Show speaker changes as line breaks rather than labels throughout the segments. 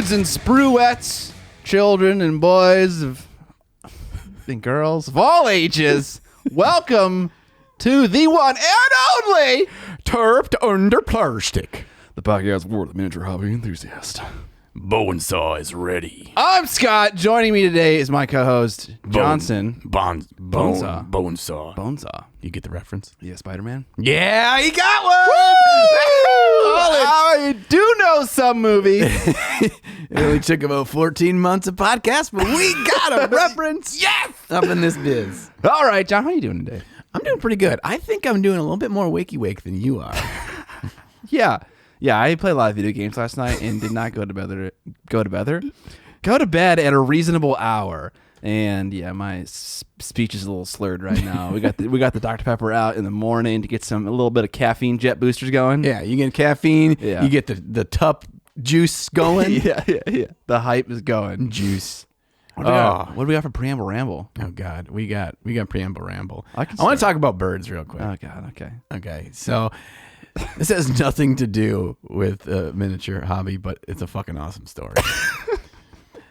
sprues and spruettes, children and boys and girls of all ages, welcome to the one and only
Turped Under Plastic.
the podcast for the miniature hobby enthusiast.
Bow Saw is ready.
I'm Scott. Joining me today is my co-host Johnson.
Bonesaw.
Bonesaw.
You get the reference?
Yeah, Spider-Man.
Yeah, he got one.
I do know some movies.
It only took about 14 months of podcast, but we got a reference.
Yes.
Up in this biz.
All right, John. How you doing today?
I'm doing pretty good. I think I'm doing a little bit more wakey wake than you are.
Yeah. I played a lot of video games last night and did not go to bed at a reasonable hour. And yeah, my speech is a little slurred right now. We got the Dr. Pepper out in the morning to get a little bit of caffeine jet boosters going.
Yeah, you get caffeine.
Yeah.
You get the tup juice going.
yeah. The hype is going.
Juice.
What do we got for Preamble Ramble?
Oh God, we got Preamble Ramble.
I
want to talk about birds real quick.
Oh God, okay.
Okay, so this has nothing to do with a miniature hobby, but it's a fucking awesome story.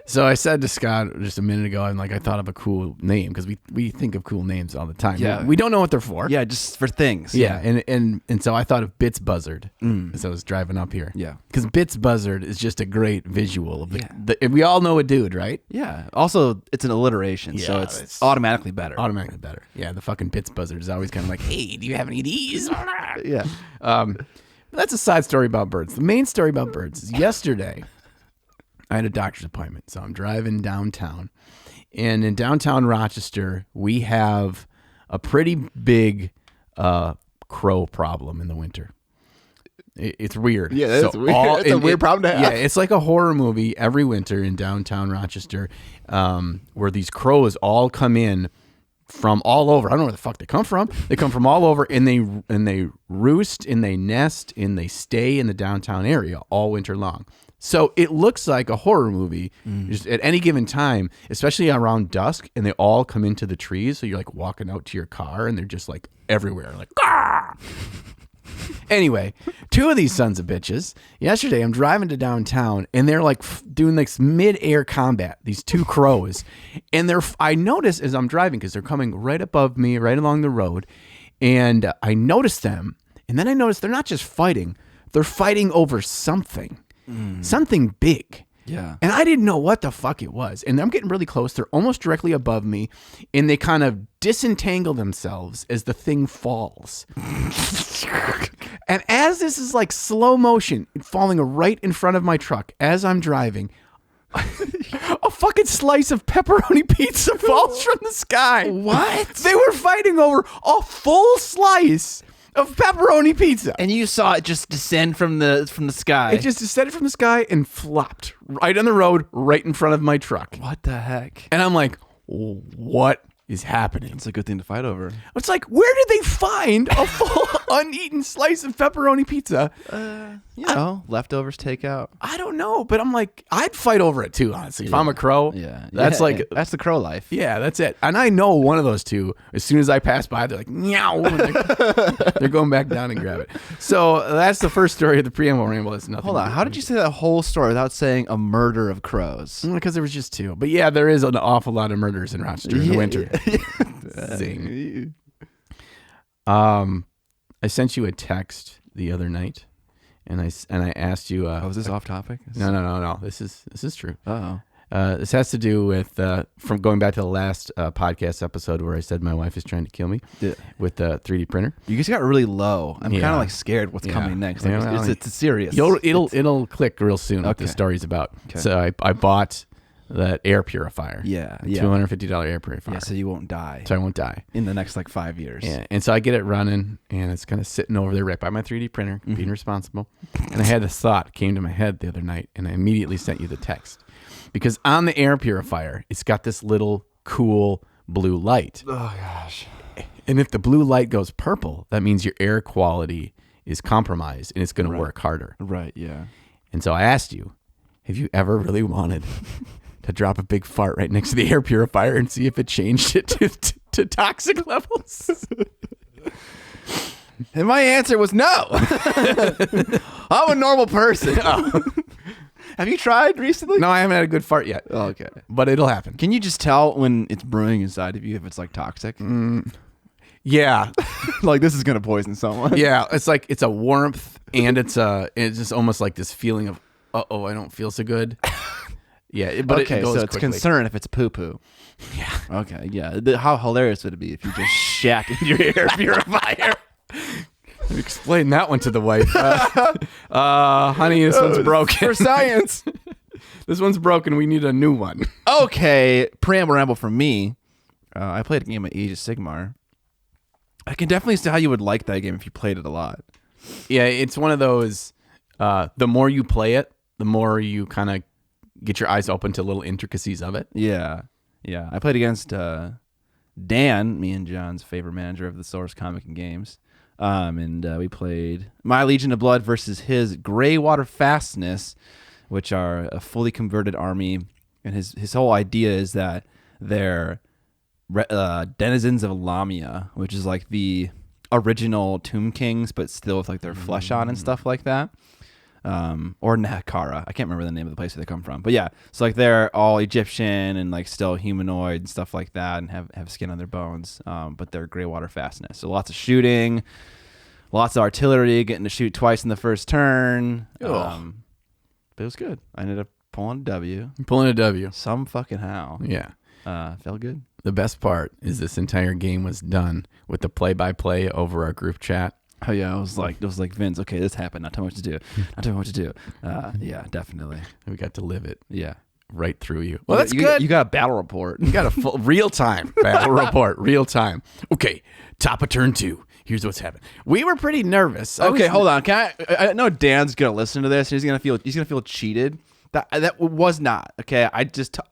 So I said to Scott just a minute ago, I thought of a cool name because we think of cool names all the time.
Yeah.
We don't know what they're for.
Yeah, just for things.
Yeah, and so I thought of Bits Buzzard as I was driving up here.
Yeah.
Because Bits Buzzard is just a great visual of and we all know a dude, right?
Yeah. Also, it's an alliteration, so it's automatically better.
Automatically better. Yeah, the fucking Bits Buzzard is always kind of like, hey, do you have any of these?
Yeah.
That's a side story about birds. The main story about birds is yesterday I had a doctor's appointment, so I'm driving downtown. And in downtown Rochester, we have a pretty big crow problem in the winter. It's weird.
Yeah, that's weird. It's a weird problem to have.
Yeah, it's like a horror movie every winter in downtown Rochester, where these crows all come in from all over. I don't know where the fuck they come from. They come from all over, and they roost and they nest and they stay in the downtown area all winter long. So it looks like a horror movie just at any given time, especially around dusk, and they all come into the trees. So you're like walking out to your car and they're just like everywhere, like, ah! Anyway, two of these sons of bitches, yesterday I'm driving to downtown and they're like doing like mid-air combat, these two crows. And I notice as I'm driving, because they're coming right above me, right along the road, and I notice them. And then I notice they're not just fighting, they're fighting over something. Something big.
Yeah.
And I didn't know what the fuck it was. And I'm getting really close. They're almost directly above me. And they kind of disentangle themselves as the thing falls. And as this is like slow motion, falling right in front of my truck as I'm driving, a fucking slice of pepperoni pizza falls from the sky.
What?
They were fighting over a full slice of pepperoni pizza.
And you saw it just descend from the sky.
It just descended from the sky and flopped right on the road, right in front of my truck.
What the heck?
And I'm like, what is happening?
It's a good thing to fight over.
It's like, where did they find a full uneaten slice of pepperoni pizza?
Leftovers takeout.
I don't know, but I'm like, I'd fight over it too, honestly. If I'm a crow, that's
that's the crow life.
Yeah, that's it. And I know one of those two, as soon as I pass by, they're like, meow. They're going back down and grab it. So that's the first story of the Preamble Ramble. That's nothing.
Hold on. How did you say that whole story without saying a murder of crows?
Because there was just two. But yeah, there is an awful lot of murders in Rochester in the winter. Zing. I sent you a text the other night, and I asked you.
Was this off topic?
No. This is true.
Oh.
This has to do with from going back to the last podcast episode where I said my wife is trying to kill me with the 3D printer.
You guys got really low. I'm kind of like scared what's coming next. Like, it's serious.
It'll click real soon what the story's about. Okay. So I bought that air purifier.
Yeah.
$250 air purifier.
Yeah, so you won't die.
So I won't die.
In the next 5 years.
Yeah. And so I get it running, and it's kind of sitting over there right by my 3D printer, being responsible. And I had this thought came to my head the other night, and I immediately sent you the text. Because on the air purifier, it's got this little cool blue light.
Oh, gosh.
And if the blue light goes purple, that means your air quality is compromised, and it's going to work harder.
Right, yeah.
And so I asked you, have you ever really wanted to drop a big fart right next to the air purifier and see if it changed it to toxic levels?
And my answer was no. I'm a normal person. Have you tried recently?
No, I haven't had a good fart yet.
Oh, okay.
But it'll happen.
Can you just tell when it's brewing inside of you if it's like toxic?
Yeah.
Like this is gonna poison someone.
Yeah. It's like it's a warmth and it's just almost like this feeling of I don't feel so good. Yeah, but
okay,
it goes
so it's
quickly.
concern if it's poo poo.
Yeah.
Okay, yeah. How hilarious would it be if you just shat in your air purifier?
Explain that one to the wife. Honey, this one's broken.
For science.
This one's broken. We need a new one.
Okay, Preamble Ramble from me. I played a game of Age of Sigmar. I can definitely see how you would like that game if you played it a lot.
Yeah, it's one of those, the more you play it, the more you kind of get your eyes open to little intricacies of it.
Yeah. Yeah. I played against Dan, me and John's favorite manager of the Source Comic and Games. And we played my Legion of Blood versus his Greywater Fastness, which are a fully converted army. And his whole idea is that they're denizens of Lamia, which is like the original Tomb Kings, but still with like their flesh on and stuff like that. Or Nakara. I can't remember the name of the place where they come from. But yeah, so like they're all Egyptian and like still humanoid and stuff like that and have skin on their bones. But they're Greywater Fastness. So lots of shooting, lots of artillery, getting to shoot twice in the first turn. But it was good. I ended up pulling a W.
Pulling a W.
Some fucking how.
Yeah.
Felt good.
The best part is this entire game was done with the play-by-play over our group chat.
Oh yeah, it was like Vince. Okay, this happened. Not tell me what to do. Not tell me what to do. Yeah, definitely.
We got to live it.
Yeah,
right through you.
Well, that's good. You got a battle report.
You got a full real-time battle report. Real time. Okay, top of turn 2. Here's what's happened. We were pretty nervous.
Okay, hold on. Can I know Dan's gonna listen to this. He's gonna feel cheated. That was not okay. I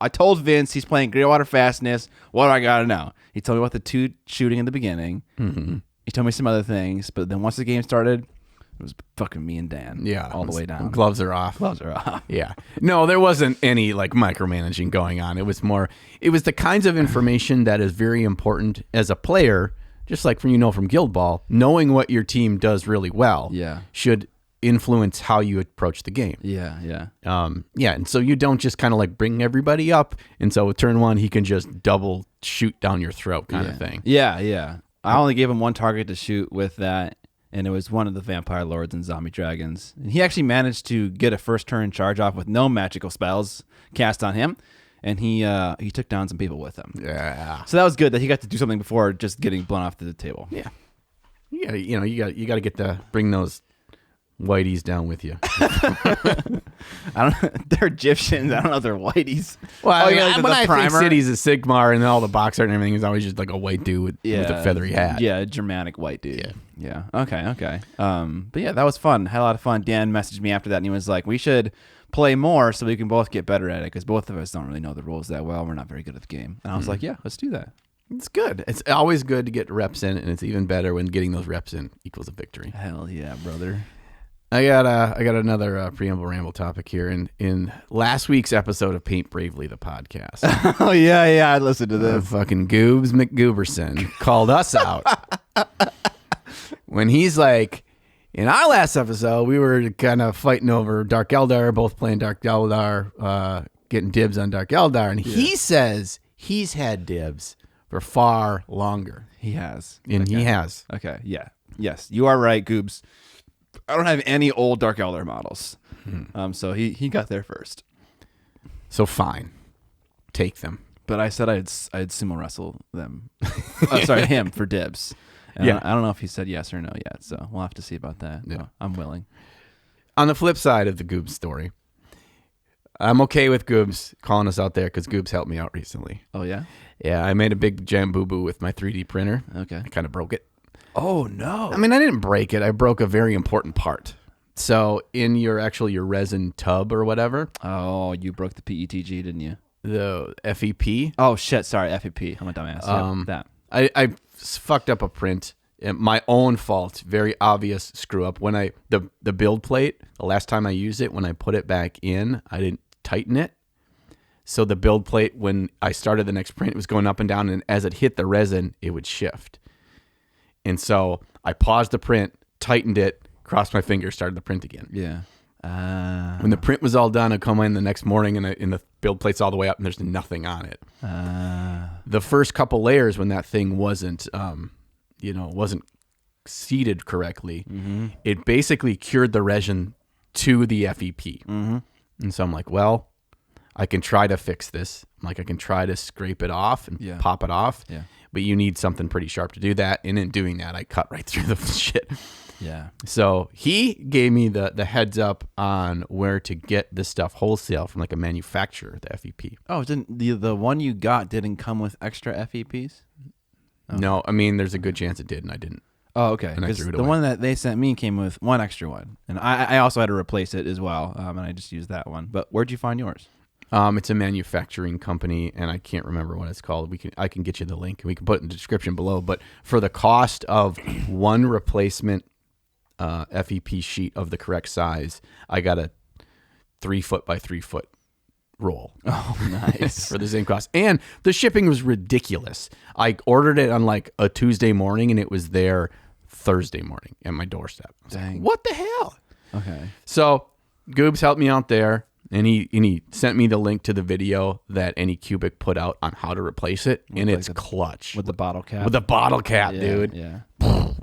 told Vince he's playing Greywater Fastness. What do I gotta know? He told me about the 2 shooting in the beginning. Mm-hmm. He told me some other things, but then once the game started, it was fucking me and Dan.
Yeah,
all the way down.
Gloves are off.
Gloves are off.
Yeah. No, there wasn't any like micromanaging going on. It was the kinds of information that is very important as a player, just like from Guild Ball, knowing what your team does really well.
Yeah.
Should influence how you approach the game.
Yeah, yeah.
Yeah, and so you don't just kind of like bring everybody up, and so with turn 1 he can just double shoot down your throat kind of thing.
Yeah, yeah. I only gave him one target to shoot with that, and it was one of the Vampire Lords and Zombie Dragons. And he actually managed to get a first turn charge off with no magical spells cast on him, and he took down some people with him.
Yeah.
So that was good that he got to do something before just getting blown off the table.
Yeah. Yeah, you got to get to bring those whiteys down with you.
They're Egyptians. I don't know if they're whiteys.
Well,
Like
when I
primer?
think cities of Sigmar and all the box art and everything is always just like a white dude with a feathery hat.
Yeah, a Germanic white dude. Yeah. Okay. But yeah, that was fun. Had a lot of fun. Dan messaged me after that and he was like, we should play more so we can both get better at it because both of us don't really know the rules that well. We're not very good at the game. And I was like, yeah, let's do that.
It's good. It's always good to get reps in, and it's even better when getting those reps in equals a victory.
Hell yeah, brother.
I got another Preamble Ramble topic here. In last week's episode of Paint Bravely, the podcast.
Oh, yeah, I listened to this.
Fucking Goobs McGooberson called us out. When he's like, in our last episode, we were kind of fighting over Dark Eldar, both playing Dark Eldar, getting dibs on Dark Eldar. And he says he's had dibs for far longer.
He has.
And he has.
Okay, yeah. Yes, you are right, Goobs. I don't have any old Dark Eldar models. So he got there first.
So fine. Take them.
But I said I'd sumo wrestle them. Him for dibs. And
Yeah.
I don't know if he said yes or no yet, so we'll have to see about that.
Yeah.
No, I'm willing.
On the flip side of the Goobs story, I'm okay with Goobs calling us out there because Goobs helped me out recently.
Oh, yeah?
Yeah, I made a big jam boo-boo with my 3D printer.
Okay.
I kind of broke it.
Oh, no.
I mean, I didn't break it. I broke a very important part. So in your resin tub or whatever.
Oh, you broke the PETG, didn't you?
The FEP.
Oh, shit. Sorry, FEP. I'm a dumbass. That.
I fucked up a print. My own fault. Very obvious screw up. When the build plate, the last time I used it, when I put it back in, I didn't tighten it. So the build plate, when I started the next print, it was going up and down. And as it hit the resin, it would shift. And so I paused the print, tightened it, crossed my fingers, started the print again.
Yeah.
When the print was all done, I come in the next morning and the build plate's all the way up and there's nothing on it. The first couple layers when that thing wasn't seated correctly, it basically cured the resin to the FEP. And so I'm like, well, I can try to fix this. I can try to scrape it off and pop it off. Yeah. But you need something pretty sharp to do that. And in doing that, I cut right through the shit.
Yeah.
So he gave me the heads up on where to get this stuff wholesale from like a manufacturer, the FEP.
Oh, didn't the one you got didn't come with extra FEPs?
Oh. No, I mean, there's a good chance it did, and I didn't.
Oh, okay.
And I threw it away.
The one that they sent me came with one extra one, and I also had to replace it as well, and I just used that one. But where'd you find yours?
It's a manufacturing company, and I can't remember what it's called. I can get you the link, and we can put it in the description below. But for the cost of one replacement FEP sheet of the correct size, I got a 3 foot by 3 foot roll.
Oh, nice.
For the same cost. And the shipping was ridiculous. I ordered it on like a Tuesday morning, and it was there Thursday morning at my doorstep.
Dang.
Like, what the hell?
Okay.
So Goobs helped me out there, and he sent me the link to the video that Anycubic put out on how to replace it, and it's clutch.
With the bottle cap?
With the bottle cap, dude.
Yeah.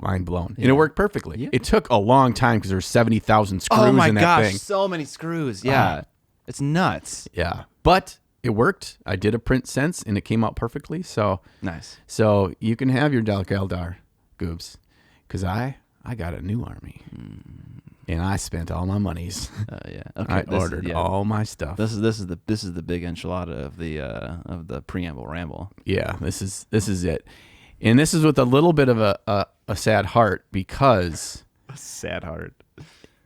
Mind blown. Yeah. And it worked perfectly. Yeah. It took a long time because there's 70,000 screws
in that thing.
Oh my gosh,
so many screws. Yeah. It's nuts.
Yeah. But it worked. I did a print sense, and it came out perfectly. So
nice.
So you can have your Del Galdar, Goobs, because I got a new army. And I spent all my monies.
Yeah. Okay.
I ordered all my stuff.
This is the big enchilada of the Preamble Ramble.
Yeah, this is it. And this is with a little bit of a sad heart, because
a sad heart.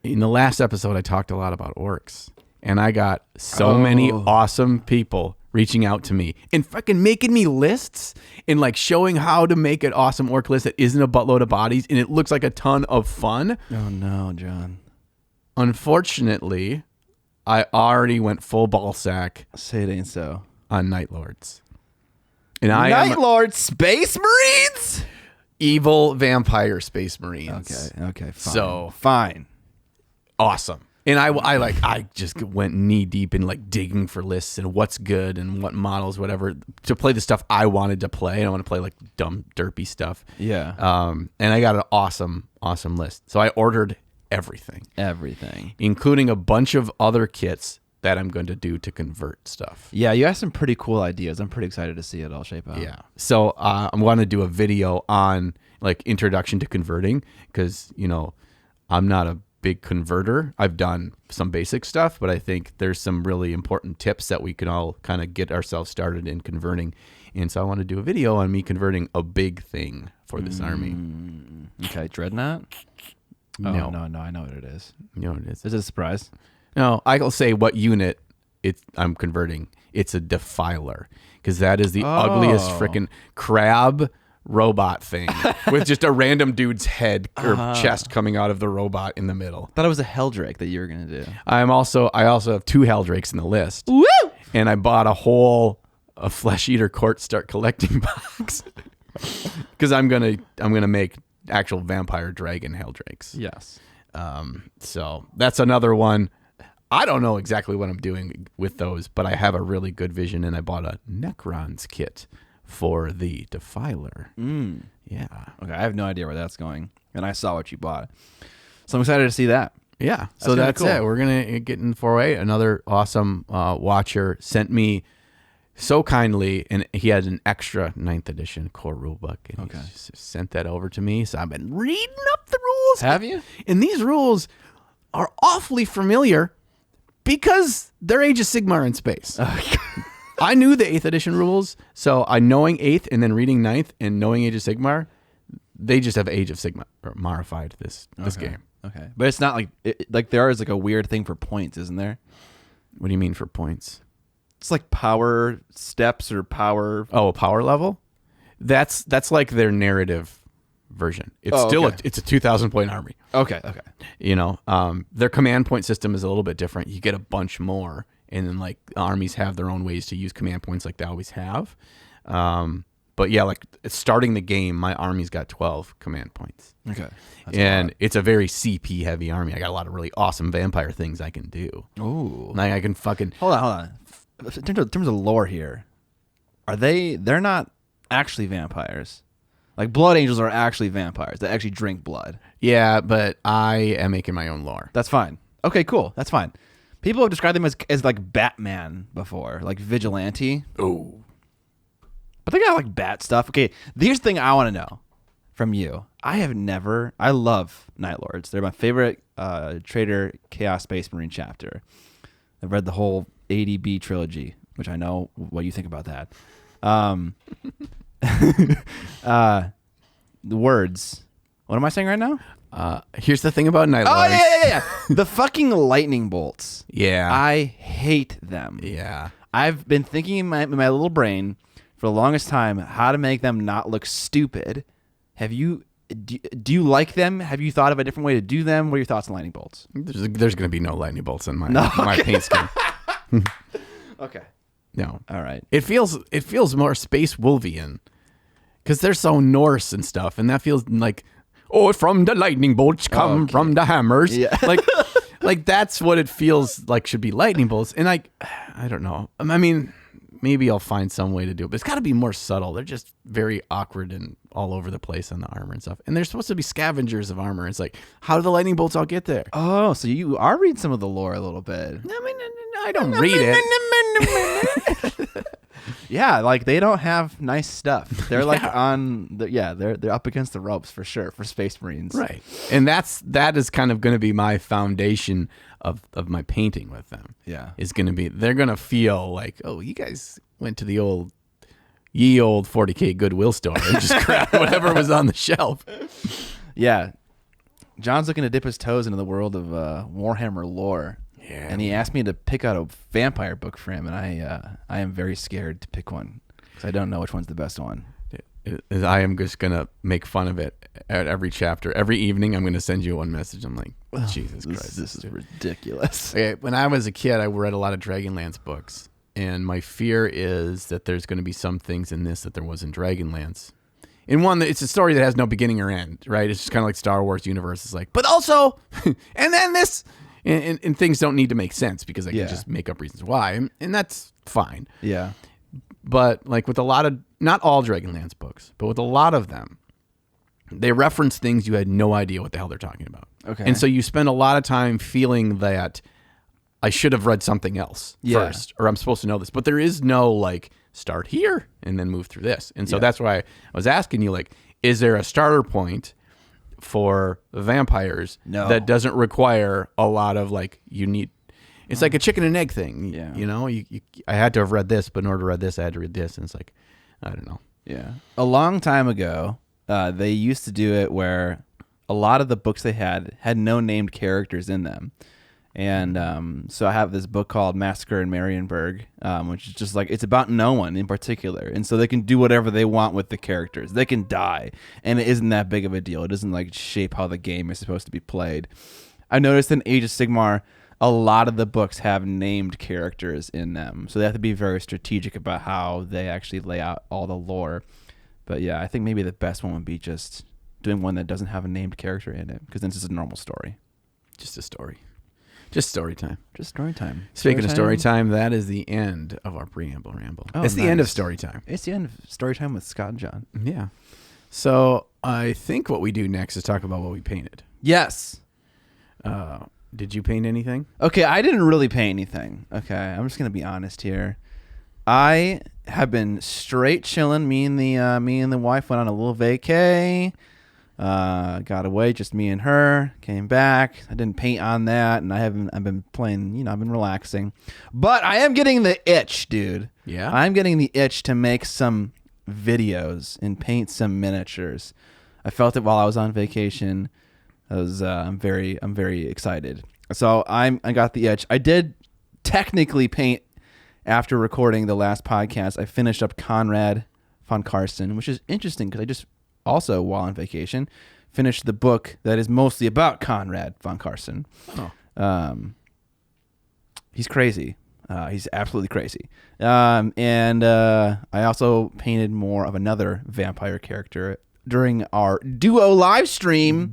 In the last episode I talked a lot about orcs, and I got so many awesome people reaching out to me and fucking making me lists and like showing how to make an awesome orc list that isn't a buttload of bodies and it looks like a ton of fun.
Oh no, John.
Unfortunately, I already went full ball sack.
Say it ain't so.
On Night Lords.
And Night Lords Space Marines?
Evil vampire Space Marines.
Okay, fine.
So
fine.
Awesome. And I just went knee deep in like digging for lists and what's good and what models, whatever, to play the stuff I wanted to play. I don't want to play like dumb, derpy stuff.
Yeah.
And I got an awesome list. So I ordered everything, including a bunch of other kits that I'm going to do to convert stuff.
Yeah, you have some pretty cool ideas. I'm pretty excited to see it all shape out.
Yeah. So I'm going to do a video on like introduction to converting, because I'm not a big converter. I've done some basic stuff, but I think there's some really important tips that we can all kind of get ourselves started in converting. And so I want to do a video on me converting a big thing for this army.
Okay, Dreadnought?
No,
I know what it is.
You know what it is?
Is it a surprise?
No, I'll say what unit I'm converting. It's a Defiler, because that is the ugliest freaking crab robot thing with just a random dude's head or chest coming out of the robot in the middle.
I thought it was a Helldrake that you were gonna do.
I also have 2 Helldrakes in the list.
Woo!
And I bought a Flesh Eater Court Start Collecting box because I'm gonna make actual vampire dragon Helldrakes.
Yes.
So that's another one. I don't know exactly what I'm doing with those, but I have a really good vision, and I bought a Necrons kit for the Defiler. Yeah.
Okay, I have no idea where that's going, and I saw what you bought, so I'm excited to see that.
Yeah. So that's cool. It. We're gonna get in 4A. Another awesome watcher sent me so kindly, and he had an extra 9th edition core rulebook, and he just sent that over to me. So I've been reading up the rules.
Have you?
And these rules are awfully familiar because they're Age of Sigmar in space. I knew the 8th edition rules, so knowing 8th and then reading 9th and knowing Age of Sigmar, they just have Age of Sigmar modified this game.
Okay, but it's not like there is like a weird thing for points, isn't there?
What do you mean for points?
It's like power steps or power.
Oh, power level. That's like their narrative version. It's it's a 2,000 point army.
Okay.
Their command point system is a little bit different. You get a bunch more, and then like armies have their own ways to use command points, like they always have. But yeah, like starting the game, my army's got 12 command points.
Okay.
And it's a very CP heavy army. I got a lot of really awesome vampire things I can do.
Ooh.
Like I can fucking
Hold on. In terms of lore here, they're not actually vampires. Like blood angels are actually vampires that actually drink blood.
Yeah, but I am making my own lore.
That's fine. Okay, cool. That's fine. People have described them as like Batman before, like vigilante.
Oh.
But they got like bat stuff. Okay, here's the thing I want to know from you. I love Night Lords. They're my favorite Trader Chaos Space Marine chapter. I've read the whole ADB trilogy, which I know what you think about that. The words. What am I saying right now?
Here's the thing about Night Lords.
Oh, yeah. The fucking lightning bolts.
Yeah.
I hate them.
Yeah.
I've been thinking in my little brain for the longest time how to make them not look stupid. Do you like them? Have you thought of a different way to do them? What are your thoughts on lightning bolts?
There's going to be no lightning bolts in my paint scheme.
Okay.
No.
All right.
It feels more Space Wolvian because they're so Norse and stuff, and that feels like, from the lightning bolts come from the hammers.
Yeah.
like that's what it feels like should be lightning bolts. And I don't know. I mean, maybe I'll find some way to do it, but it's got to be more subtle. They're just very awkward and all over the place on the armor and stuff. And they're supposed to be scavengers of armor. It's like, how do the lightning bolts all get there?
Oh, so you are reading some of the lore a little bit.
I mean, I don't read it.
Yeah, like they don't have nice stuff. They're like they're up against the ropes for sure for Space Marines.
Right. And that is kind of going to be my foundation of my painting with them.
Yeah.
Is going to be, they're going to feel like, oh, you guys went to the ye old 40K Goodwill store and just grabbed whatever was on the shelf.
Yeah. John's looking to dip his toes into the world of Warhammer lore.
Yeah.
And he asked me to pick out a vampire book for him, and I am very scared to pick one because I don't know which one's the best one.
I am just going to make fun of it at every chapter. Every evening, I'm going to send you one message. I'm like, Jesus Christ.
This is ridiculous.
Okay, when I was a kid, I read a lot of Dragonlance books, and my fear is that there's going to be some things in this that there was in Dragonlance. In one, it's a story that has no beginning or end, right? It's just kind of like Star Wars universe. It's like, but also, and then this, and things don't need to make sense because I can just make up reasons why, and that's fine.
Yeah.
But like with a lot of, not all Dragonlance books, but with a lot of them, they reference things you had no idea what the hell they're talking about.
Okay.
And so you spend a lot of time feeling that I should have read something else first, or I'm supposed to know this. But there is no like start here and then move through this. And so that's why I was asking you, like, is there a starter point for vampires that doesn't require a lot of like you need? It's like a chicken and egg thing.
Yeah.
You know, I had to have read this, but in order to read this, I had to read this. And it's like, I don't know.
Yeah. A long time ago, they used to do it where a lot of the books they had no named characters in them. And so I have this book called Massacre in Marienburg, which is just like, it's about no one in particular. And so they can do whatever they want with the characters. They can die. And it isn't that big of a deal. It doesn't like shape how the game is supposed to be played. I noticed in Age of Sigmar, a lot of the books have named characters in them. So they have to be very strategic about how they actually lay out all the lore. But yeah, I think maybe the best one would be just doing one that doesn't have a named character in it, because then it's just a normal story.
Just a story. Just story time.
Just story time.
Speaking of story time, that is the end of our Preamble Ramble.
Oh,
it's the end of story time.
It's the end of story time with Scott and John.
Yeah. So I think what we do next is talk about what we painted.
Yes.
Did you paint anything?
Okay, I didn't really paint anything. Okay, I'm just gonna be honest here. I have been straight chilling. Me and the wife went on a little vacay. Got away, just me and her. Came back. I didn't paint on that, and I've been playing. I've been relaxing. But I am getting the itch, dude.
Yeah.
I'm getting the itch to make some videos and paint some miniatures. I felt it while I was on vacation. I'm very excited. So I got the itch. I did technically paint after recording the last podcast. I finished up Conrad von Carsten, which is interesting because I just also, while on vacation, finished the book that is mostly about Conrad von Carsten.
Oh.
He's crazy. He's absolutely crazy. And I also painted more of another vampire character during our duo live stream.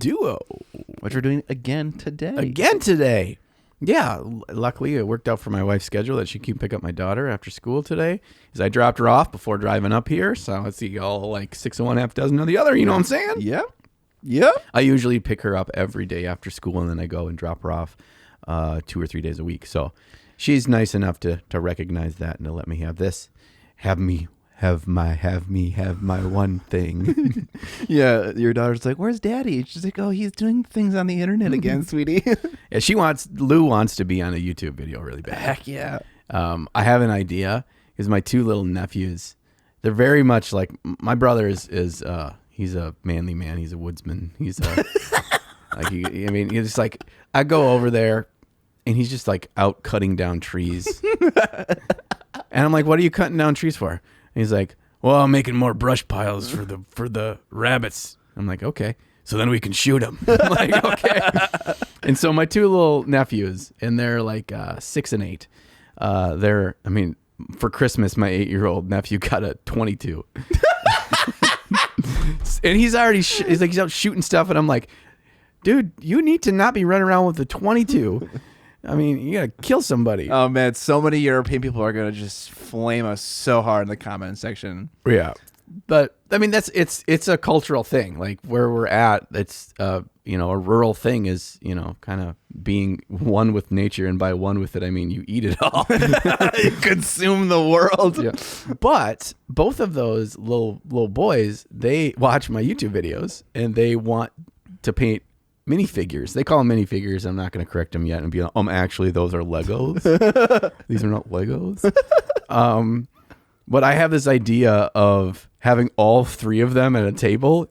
Which we're doing again today.
Yeah, luckily it worked out for my wife's schedule that she can pick up my daughter after school today. Because I dropped her off before driving up here, so let's see, all like 6 of one, half dozen of the other. You know what I'm saying?
Yeah.
I usually pick her up every day after school, and then I go and drop her off 2 or 3 days a week. So she's nice enough to recognize that and to let me have this, have my one thing.
Yeah, your daughter's like, "Where's Daddy?" She's like, "Oh, he's doing things on the internet again, sweetie."
Yeah, Lou wants to be on a YouTube video really bad.
Heck yeah.
I have an idea because my 2 little nephews, they're very much like my brother is he's a manly man. He's a woodsman. He's he's like, I go over there and he's just like out cutting down trees. And I'm like, "What are you cutting down trees for?" And he's like, "Well, I'm making more brush piles for the rabbits." I'm like, "Okay, so then we can shoot them." I'm like, "Okay." And so my 2 little nephews, and they're like 6 and 8. For Christmas, my 8-year-old nephew got a 22. And he's already he's out shooting stuff, and I'm like, "Dude, you need to not be running around with the 22. I mean, you gotta kill somebody."
Oh man, so many European people are gonna just flame us so hard in the comment section.
Yeah, but I mean, it's a cultural thing. Like where we're at, it's a rural thing is kind of being one with nature, and by one with it, I mean you eat it all,
You consume the world.
Yeah. But both of those little boys, they watch my YouTube videos and they want to paint minifigures. They call them minifigures. I'm not going to correct them yet and be like, actually, those are Legos. These are not Legos. But I have this idea of having all 3 of them at a table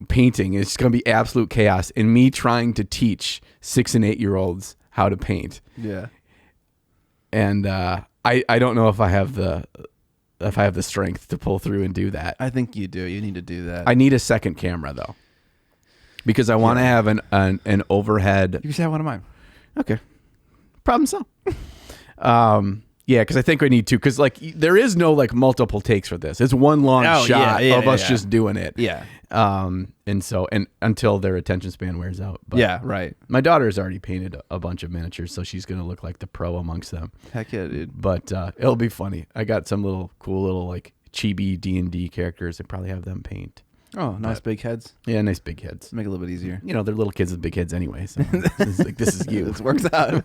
painting. It's going to be absolute chaos. And me trying to teach 6 and 8-year-olds how to paint.
Yeah.
And I don't know if I have the strength to pull through and do that.
I think you do. You need to do that.
I need a second camera though. Because I want to have an overhead.
You can say one of mine.
Okay. Problem solved. Yeah, because I think I need to. Because like there is no like multiple takes for this. It's one long shot of us just doing it.
Yeah.
And until their attention span wears out. But
yeah. Right.
My daughter's already painted a bunch of miniatures, so she's gonna look like the pro amongst them.
Heck yeah, dude.
But it'll be funny. I got some cool little like chibi D&D characters. I probably have them paint.
Oh, nice big heads.
Yeah, nice big heads.
Make it a little bit easier.
They're little kids with big heads anyway. So this is you.
This works out.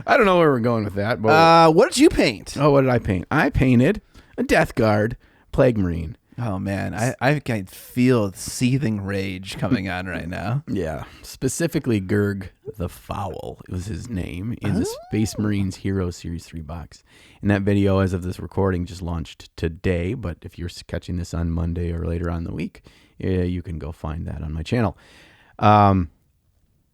I don't know where we're going with that. But
what did you paint?
Oh, what did I paint? I painted a Death Guard Plague Marine.
Oh, man. I can feel seething rage coming on right now.
Yeah. Specifically, Gurg the Foul was his name in the Space Marines Hero Series 3 box. And that video, as of this recording, just launched today. But if you're catching this on Monday or later on in the week, you can go find that on my channel.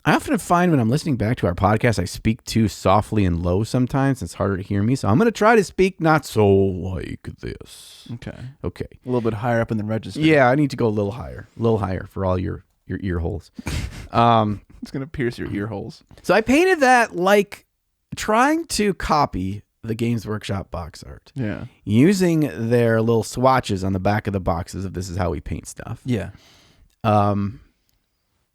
I often find when I'm listening back to our podcast, I speak too softly and low sometimes. It's harder to hear me. So I'm going to try to speak not so like this.
Okay.
A
little bit higher up in the register.
Yeah, I need to go a little higher for all your ear holes.
It's going to pierce your ear holes.
So I painted that like trying to copy the Games Workshop box art.
Yeah.
Using their little swatches on the back of the boxes of this is how we paint stuff.
Yeah.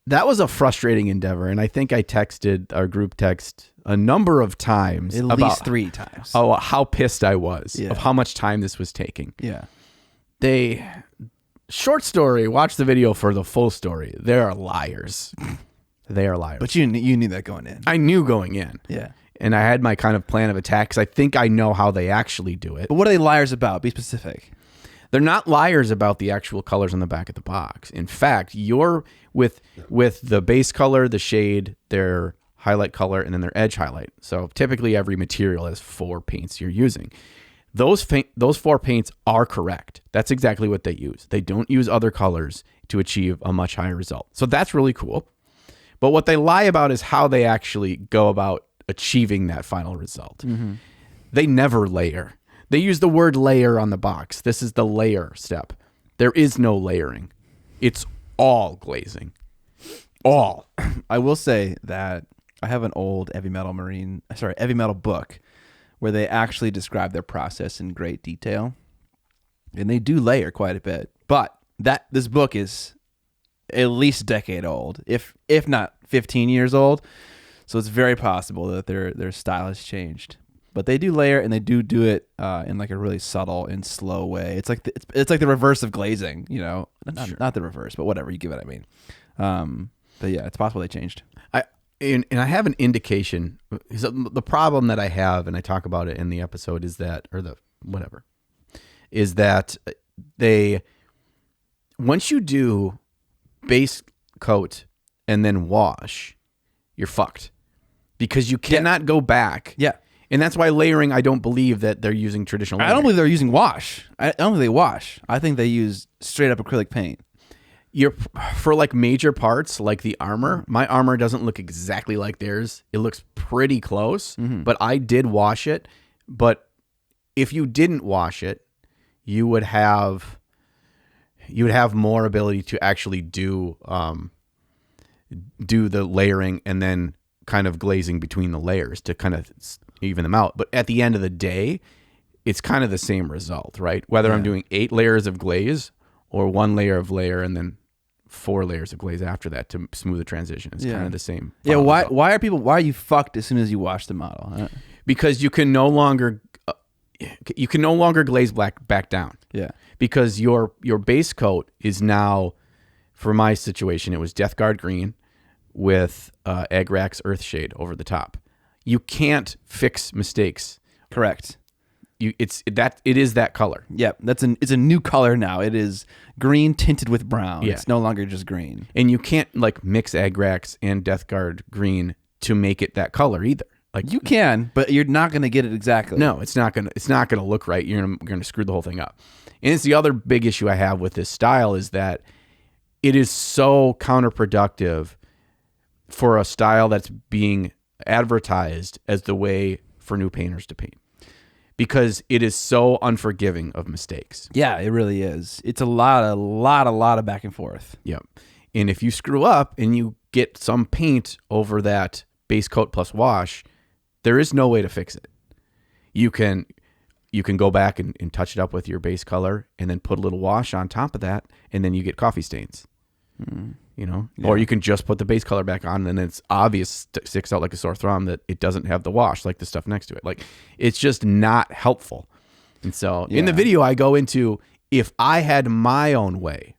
That was a frustrating endeavor, and I think I texted our group text a number of times.
At least 3 times.
Oh, how pissed I was of how much time this was taking.
Yeah.
Short story, watch the video for the full story. They are liars. They are liars.
But you knew that going in.
I knew going in.
Yeah.
And I had my kind of plan of attack because I think I know how they actually do it.
But what are they liars about? Be specific.
They're not liars about the actual colors on the back of the box. In fact, you're with the base color, the shade, their highlight color, and then their edge highlight. So typically every material has 4 paints you're using. Those 4 paints are correct. That's exactly what they use. They don't use other colors to achieve a much higher result. So that's really cool. But what they lie about is how they actually go about achieving that final result. Mm-hmm. They never layer. They use the word layer on the box. This is the layer step. There is no layering. It's all glazing. All.
I will say that I have an old heavy metal book where they actually describe their process in great detail. And they do layer quite a bit. But this book is at least a decade old, if not 15 years old. So it's very possible that their style has changed. But they do layer, and they do it in like a really subtle and slow way. It's like the reverse of glazing, you know, not the reverse, but whatever, you get what I mean. But yeah, it's possible they changed.
And I have an indication. So the problem that I have, and I talk about it in the episode, is that once you do base coat and then wash, you're fucked because you cannot go back.
Yeah.
And that's why layering, I don't believe that they're using traditional layering.
I don't believe they're using wash. I don't think they wash. I think they use straight up acrylic paint.
For like major parts, like the armor, my armor doesn't look exactly like theirs. It looks pretty close, but I did wash it. But if you didn't wash it, you would have more ability to actually do the layering and then kind of glazing between the layers to kind of even them out. But at the end of the day, it's kind of the same result, right? Whether I'm doing 8 layers of glaze or 1 layer of layer and then 4 layers of glaze after that to smooth the transition. It's kind of the same.
Yeah. Why are you fucked as soon as you wash the model?
Because you can no longer glaze back down.
Yeah.
Because your base coat is now, for my situation, it was Death Guard green with Agrax Earthshade over the top. You can't fix mistakes.
Correct.
It is that color.
Yep, it's a new color now. It is green tinted with brown.
Yeah.
It's no longer just green.
And you can't like mix Agrax and Death Guard green to make it that color either. Like
you can, but you're not going to get it exactly.
No, it's not gonna look right. You're gonna screw the whole thing up. And it's the other big issue I have with this style is that it is so counterproductive for a style that's being advertised as the way for new painters to paint. Because it is so unforgiving of mistakes.
Yeah, it really is. It's a lot of back and forth.
Yep. And if you screw up and you get some paint over that base coat plus wash, there is no way to fix it. You can go back and touch it up with your base color and then put a little wash on top of that, and then you get coffee stains. You know, or you can just put the base color back on, and it's obvious, sticks out like a sore thumb that it doesn't have the wash like the stuff next to it. Like it's just not helpful. And so in the video, I go into if I had my own way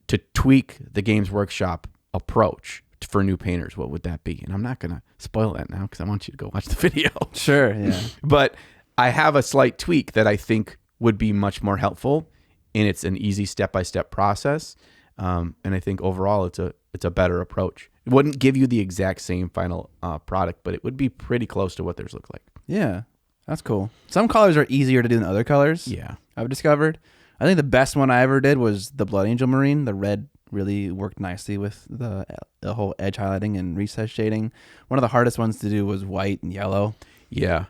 to tweak the Games Workshop approach for new painters, what would that be? And I'm not gonna spoil that now because I want you to go watch the video.
Sure, yeah.
But I have a slight tweak that I think would be much more helpful, and it's an easy step-by-step process. And I think overall it's a better approach. It wouldn't give you the exact same final product, but it would be pretty close to what theirs look like.
Yeah, that's cool. Some colors are easier to do than other colors.
Yeah.
I've discovered. I think the best one I ever did was the Blood Angel Marine. The red really worked nicely with the whole edge highlighting and recess shading. One of the hardest ones to do was white and yellow.
Yeah.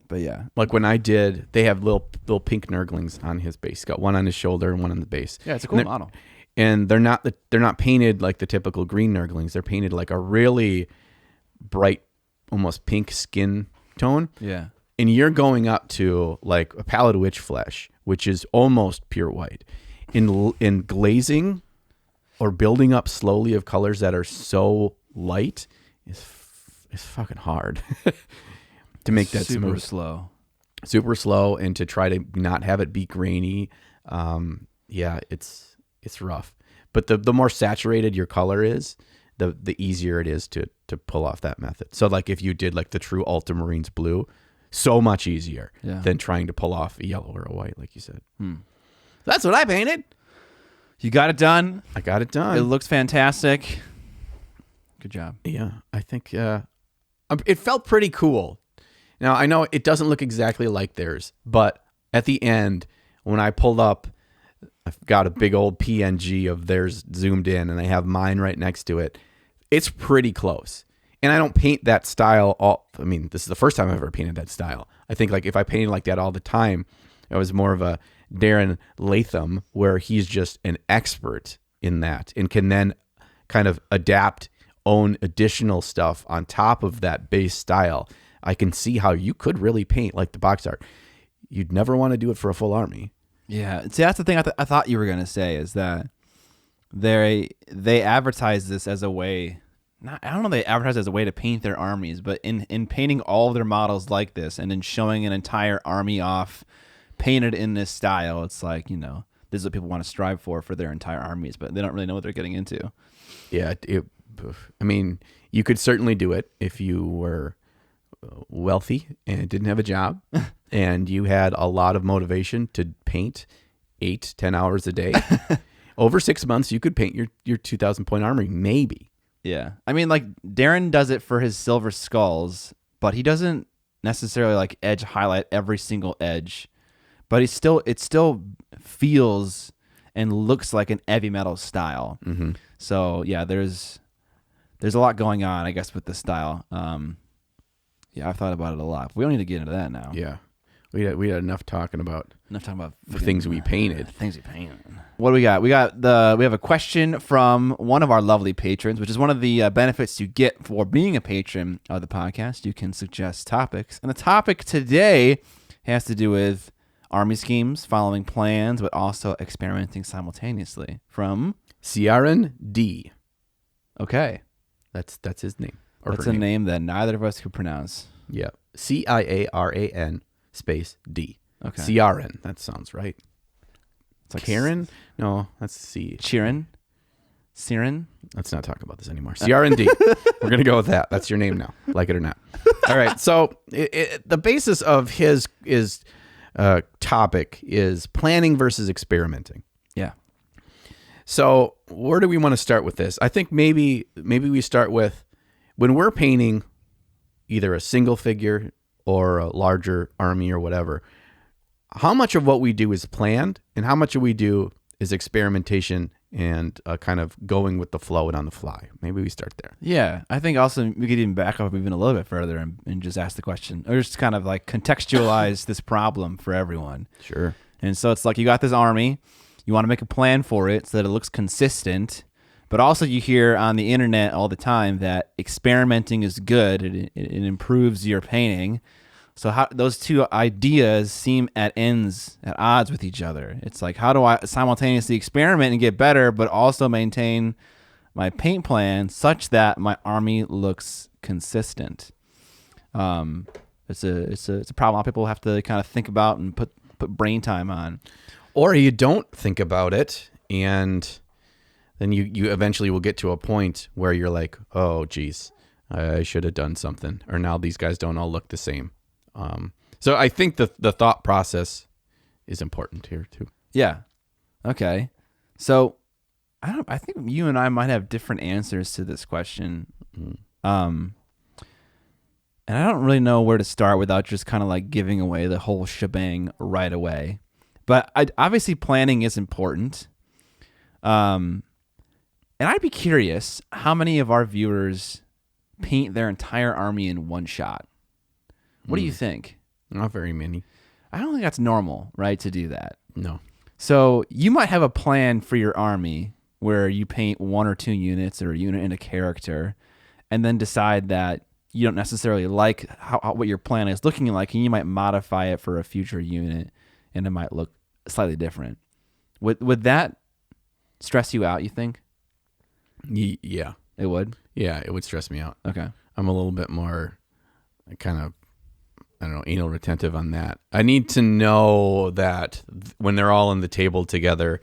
But yeah,
like when I did, they have little pink nurglings on his base. He's got one on his shoulder and one on the base.
Yeah, it's a cool model.
And they're not painted like the typical green nurglings. They're painted like a really bright, almost pink skin tone.
Yeah.
And you're going up to like a Pallid Witch flesh, which is almost pure white. In glazing or building up slowly of colors that are so light is fucking hard. To make that
super
super slow, and to try to not have it be grainy. It's rough, but the more saturated your color is, the easier it is to pull off that method. So like if you did like the true Ultramarines blue, so much easier than trying to pull off a yellow or a white, like you said. That's what I painted.
You got it done.
I got it done.
It looks fantastic. Good job.
Yeah, I think it felt pretty cool. Now, I know it doesn't look exactly like theirs, but at the end, when I pulled up, I've got a big old PNG of theirs zoomed in, and I have mine right next to it. It's pretty close. And I don't paint that style this is the first time I've ever painted that style. I think like if I painted like that all the time, it was more of a Darren Latham, where he's just an expert in that and can then kind of adapt, own additional stuff on top of that base style. I can see how you could really paint like the box art. You'd never want to do it for a full army.
Yeah. See, that's the thing I thought you were going to say is that they advertise this as a way. I don't know. They advertise it as a way to paint their armies, but in painting all of their models like this, and in showing an entire army off painted in this style, it's like, this is what people want to strive for their entire armies, but they don't really know what they're getting into.
Yeah, I mean, you could certainly do it if you were wealthy and didn't have a job, and you had a lot of motivation to paint 8-10 hours a day. Over 6 months, you could paint your 2,000 point army, maybe.
Yeah. I mean, like, Darren does it for his silver skulls, but he doesn't necessarily like edge highlight every single edge. But it still feels and looks like an heavy metal style.
Mm-hmm.
So yeah, there's a lot going on, I guess, with the style. Yeah, I've thought about it a lot. We don't need to get into that now.
Yeah. We had enough talking about
the
things we painted.
Things we painted. What do we got? We have a question from one of our lovely patrons, which is one of the benefits you get for being a patron of the podcast. You can suggest topics, and the topic today has to do with army schemes, following plans, but also experimenting simultaneously. From
Ciaran D.
Okay,
that's his name.
That's a name that neither of us could pronounce.
Yeah, Ciaran space D.
Okay.
Ciaran. That sounds right.
It's like
Karen? No, that's C.
Siren.
Let's not talk about this anymore. Ciaran D. We're going to go with that. That's your name now, like it or not. All right. So the basis of his topic is planning versus experimenting.
Yeah.
So where do we want to start with this? I think maybe we start with when we're painting either a single figure or a larger army or whatever, how much of what we do is planned and how much of we do is experimentation and kind of going with the flow and on the fly? Maybe we start there.
Yeah, I think also we could even back up even a little bit further and just ask the question, or just kind of like contextualize this problem for everyone.
Sure. And
so it's like you got this army, you want to make a plan for it so that it looks consistent, but also you hear on the internet all the time that experimenting is good, it improves your painting. So how those two ideas seem at odds with each other. It's like, how do I simultaneously experiment and get better, but also maintain my paint plan such that my army looks consistent? It's a problem a lot of people have to kind of think about and put brain time on.
Or you don't think about it, and then you eventually will get to a point where you're like, oh, geez, I should have done something. Or now these guys don't all look the same. So I think the thought process is important here too.
Yeah. Okay. So I think you and I might have different answers to this question. And I don't really know where to start without just kind of like giving away the whole shebang right away. But obviously planning is important. And I'd be curious how many of our viewers paint their entire army in one shot. What do you think?
Not very many.
I don't think that's normal, right, to do that.
No.
So you might have a plan for your army where you paint 1 or 2 units or a unit and a character, and then decide that you don't necessarily like what your plan is looking like, and you might modify it for a future unit, and it might look slightly different. Would that stress you out, you think?
Yeah.
It would?
Yeah, it would stress me out.
Okay.
I'm a little bit more kind of, I don't know, anal retentive on that. I need to know that when they're all on the table together,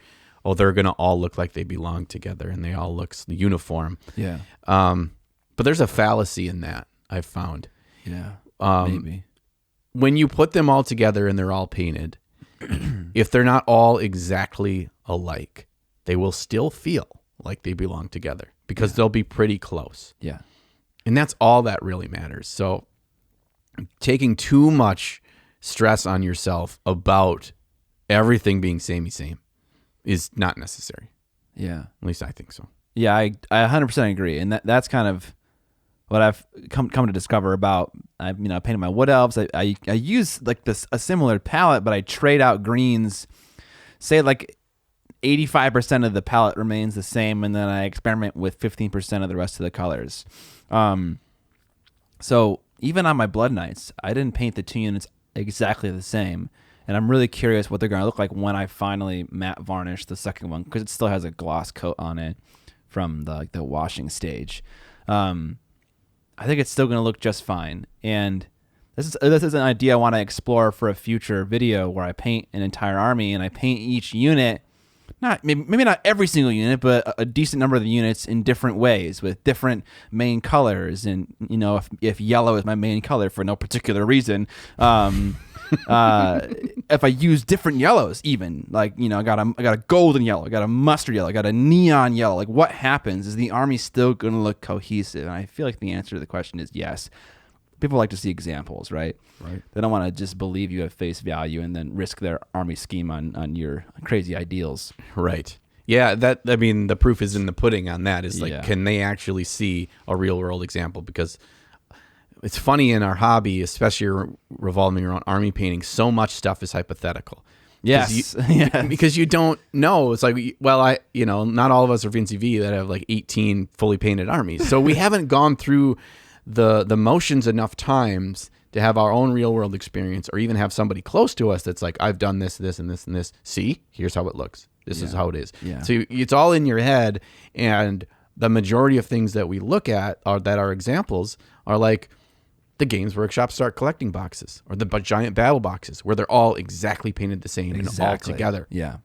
they're going to all look like they belong together and they all look uniform.
Yeah.
But there's a fallacy in that, I've found.
Yeah.
Maybe. When you put them all together and they're all painted, if they're not all exactly alike, they will still feel like they belong together because they'll be pretty close.
Yeah.
And that's all that really matters. So taking too much stress on yourself about everything being samey same is not necessary.
Yeah.
At least I think so.
Yeah, I 100% agree. And that's kind of what I've come to discover about, I painted my wood elves. I use like a similar palette, but I trade out greens, say like 85% of the palette remains the same, and then I experiment with 15% of the rest of the colors. So even on my Blood Knights, I didn't paint the 2 units exactly the same. And I'm really curious what they're going to look like when I finally matte varnish the second one, because it still has a gloss coat on it from the washing stage. I think it's still going to look just fine. And this is an idea I want to explore for a future video where I paint an entire army and I paint each unit, maybe not every single unit, but a decent number of the units in different ways with different main colors. And if yellow is my main color for no particular reason, if I use different yellows, even I got a golden yellow, I got a mustard yellow, I got a neon yellow. Like, what happens? Is the army still going to look cohesive? And I feel like the answer to the question is yes. People like to see examples, right?
Right.
They don't want to just believe you at face value and then risk their army scheme on your crazy ideals.
Right. Yeah. The proof is in the pudding on that. Is like, can they actually see a real world example? Because it's funny in our hobby, especially revolving around army painting, so much stuff is hypothetical.
Yes.
Because you don't know. It's like, well, not all of us are Vinci V that have like 18 fully painted armies. So we haven't gone through the motions enough times to have our own real world experience, or even have somebody close to us that's like, I've done this, this, and this, and this. See, here's how it looks. This is how it is.
Yeah.
So it's all in your head. And the majority of things that we look at that are examples are like the Games Workshop Start Collecting boxes, or the giant battle boxes where they're all exactly painted the same and all together.
Yeah.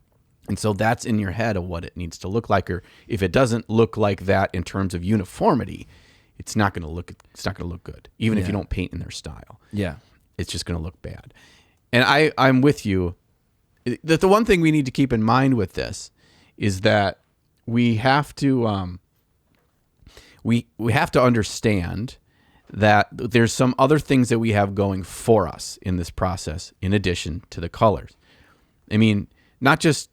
And so that's in your head of what it needs to look like. Or if it doesn't look like that in terms of uniformity, it's not going to look good, even if you don't paint in their style.
Yeah.
It's just going to look bad. And I'm with you. The one thing we need to keep in mind with this is that we have to we have to understand that there's some other things that we have going for us in this process in addition to the colors. I mean, not just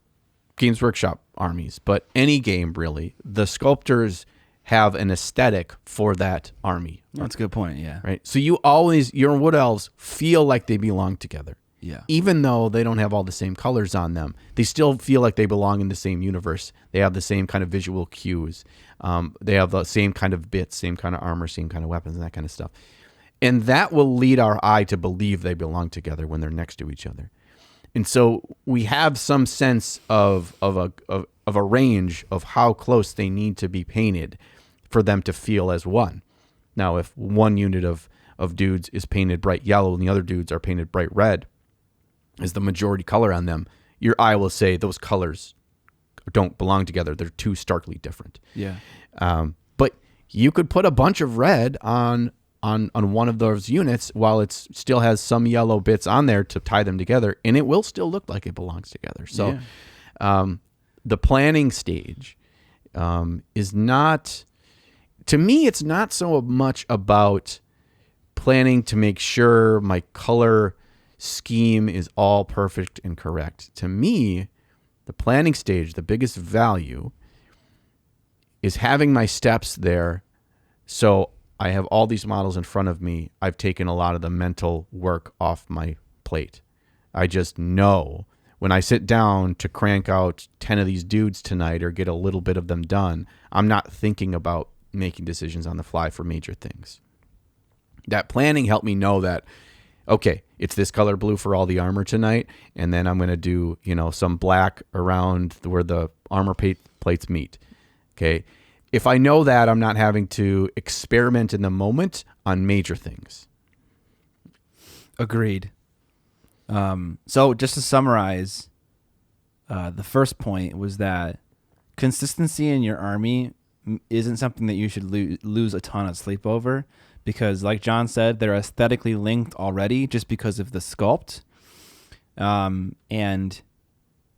Games Workshop armies, but any game really. The sculptors have an aesthetic for that army.
That's a good point, yeah.
Right? So your wood elves feel like they belong together.
Yeah.
Even though they don't have all the same colors on them, they still feel like they belong in the same universe. They have the same kind of visual cues. They have the same kind of bits, same kind of armor, same kind of weapons, and that kind of stuff. And that will lead our eye to believe they belong together when they're next to each other. And so we have some sense of a range of how close they need to be painted for them to feel as one. Now, if one unit of dudes is painted bright yellow and the other dudes are painted bright red, is the majority color on them, your eye will say those colors don't belong together. They're too starkly different.
Yeah.
But you could put a bunch of red on one of those units while it still has some yellow bits on there to tie them together, and it will still look like it belongs together. So the planning stage is not, to me, it's not so much about planning to make sure my color scheme is all perfect and correct. To me, the planning stage, the biggest value is having my steps there. So I have all these models in front of me. I've taken a lot of the mental work off my plate. I just know when I sit down to crank out 10 of these dudes tonight or get a little bit of them done, I'm not thinking about making decisions on the fly for major things. That planning helped me know that, okay, it's this color blue for all the armor tonight, and then I'm going to do, some black around where the armor plates meet. Okay. If I know that, I'm not having to experiment in the moment on major things.
Agreed. So just to summarize, the first point was that consistency in your army isn't something that you should lose a ton of sleep over, because like John said, they're aesthetically linked already just because of the sculpt. And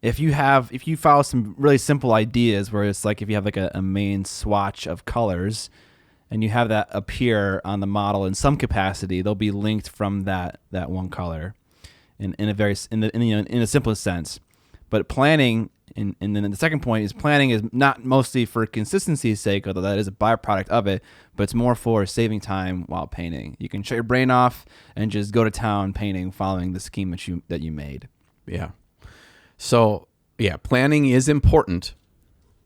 if you follow some really simple ideas where it's like if you have like a main swatch of colors and you have that appear on the model in some capacity, they'll be linked from that one color in the simplest sense. But planning, and then the second point is planning is not mostly for consistency's sake, although that is a byproduct of it, but it's more for saving time while painting. You can shut your brain off and just go to town painting, following the scheme that you made.
Yeah. So, yeah, planning is important,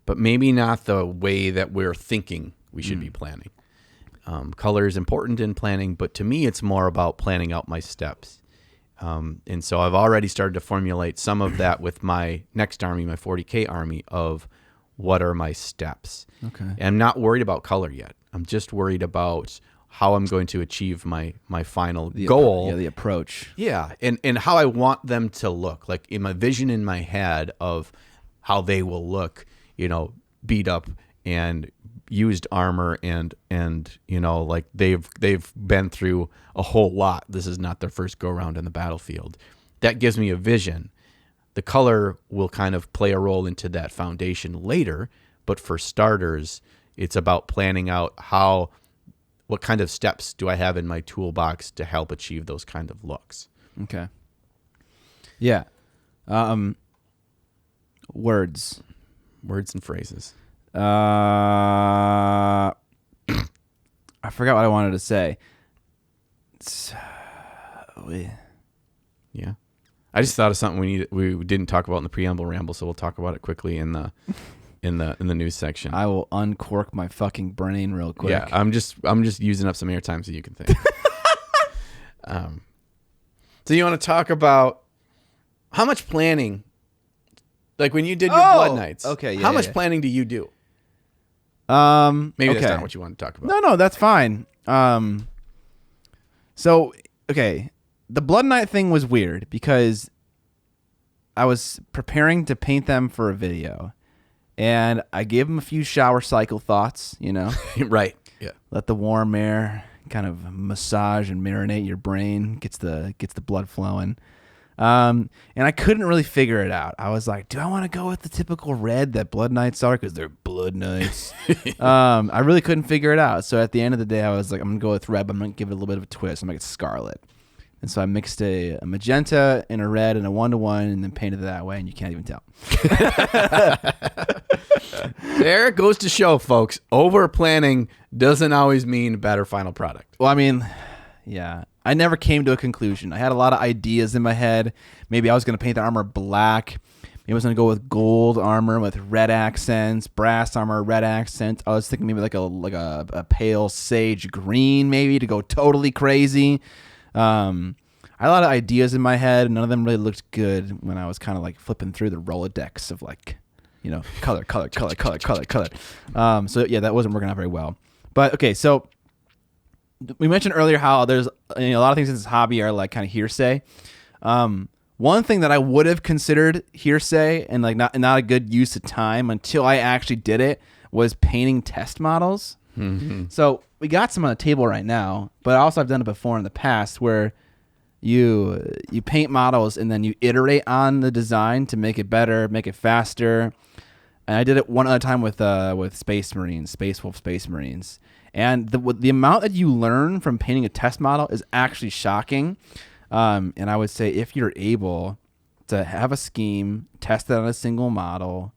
but maybe not the way that we're thinking we should be planning. Color is important in planning, but to me, it's more about planning out my steps. And so I've already started to formulate some of that with my next army, my 40K army, of what are my steps.
Okay.
And I'm not worried about color yet. I'm just worried about how I'm going to achieve my final goal.
The approach.
Yeah, and how I want them to look, like in my vision in my head of how they will look, beat up and used armor and like they've been through a whole lot. This is not their first go around in the battlefield. That gives me a vision. The color will kind of play a role into that foundation later, but for starters, it's about planning out what kind of steps do I have in my toolbox to help achieve those kind of looks.
Okay. Yeah. Words
and phrases.
I forgot what I wanted to say.
Yeah. I just thought of something we didn't talk about in the preamble ramble, so we'll talk about it quickly in the news section.
I will uncork my fucking brain real quick.
Yeah, I'm just using up some airtime so you can think. So you want to talk about how much planning, like when you did your Blood Nights.
Okay, yeah.
How much planning do you do? Maybe that's not what you want to talk about.
No, that's fine. So okay, the Blood Night thing was weird because I was preparing to paint them for a video. And I gave them a few shower cycle thoughts,
Right. Yeah.
Let the warm air kind of massage and marinate your brain, gets the blood flowing. And I couldn't really figure it out. I was like, do I want to go with the typical red that Blood Knights are? Because they're Blood Knights. I really couldn't figure it out. So at the end of the day, I was like, I'm going to go with red, but I'm going to give it a little bit of a twist. I'm going to get scarlet. And so I mixed a magenta and a red and a 1-to-1 and then painted it that way, and you can't even tell.
There it goes to show, folks. Over planning doesn't always mean better final product.
Well, I mean, yeah. I never came to a conclusion. I had a lot of ideas in my head. Maybe I was going to paint the armor black. Maybe I was going to go with gold armor with red accents, brass armor, red accents. I was thinking maybe like a pale sage green maybe to go totally crazy. I had a lot of ideas in my head. None of them really looked good when I was kind of like flipping through the Rolodex of like, color. So yeah, that wasn't working out very well. But okay, so we mentioned earlier how there's a lot of things in this hobby are like kind of hearsay. One thing that I would have considered hearsay and like not a good use of time until I actually did it was painting test models. Mm-hmm. So we got some on the table right now, but also I've done it before in the past where you paint models and then you iterate on the design to make it better, make it faster. And I did it one other time with Space Marines, Space Wolf Space Marines. And the amount that you learn from painting a test model is actually shocking. And I would say if you're able to have a scheme, test it on a single model,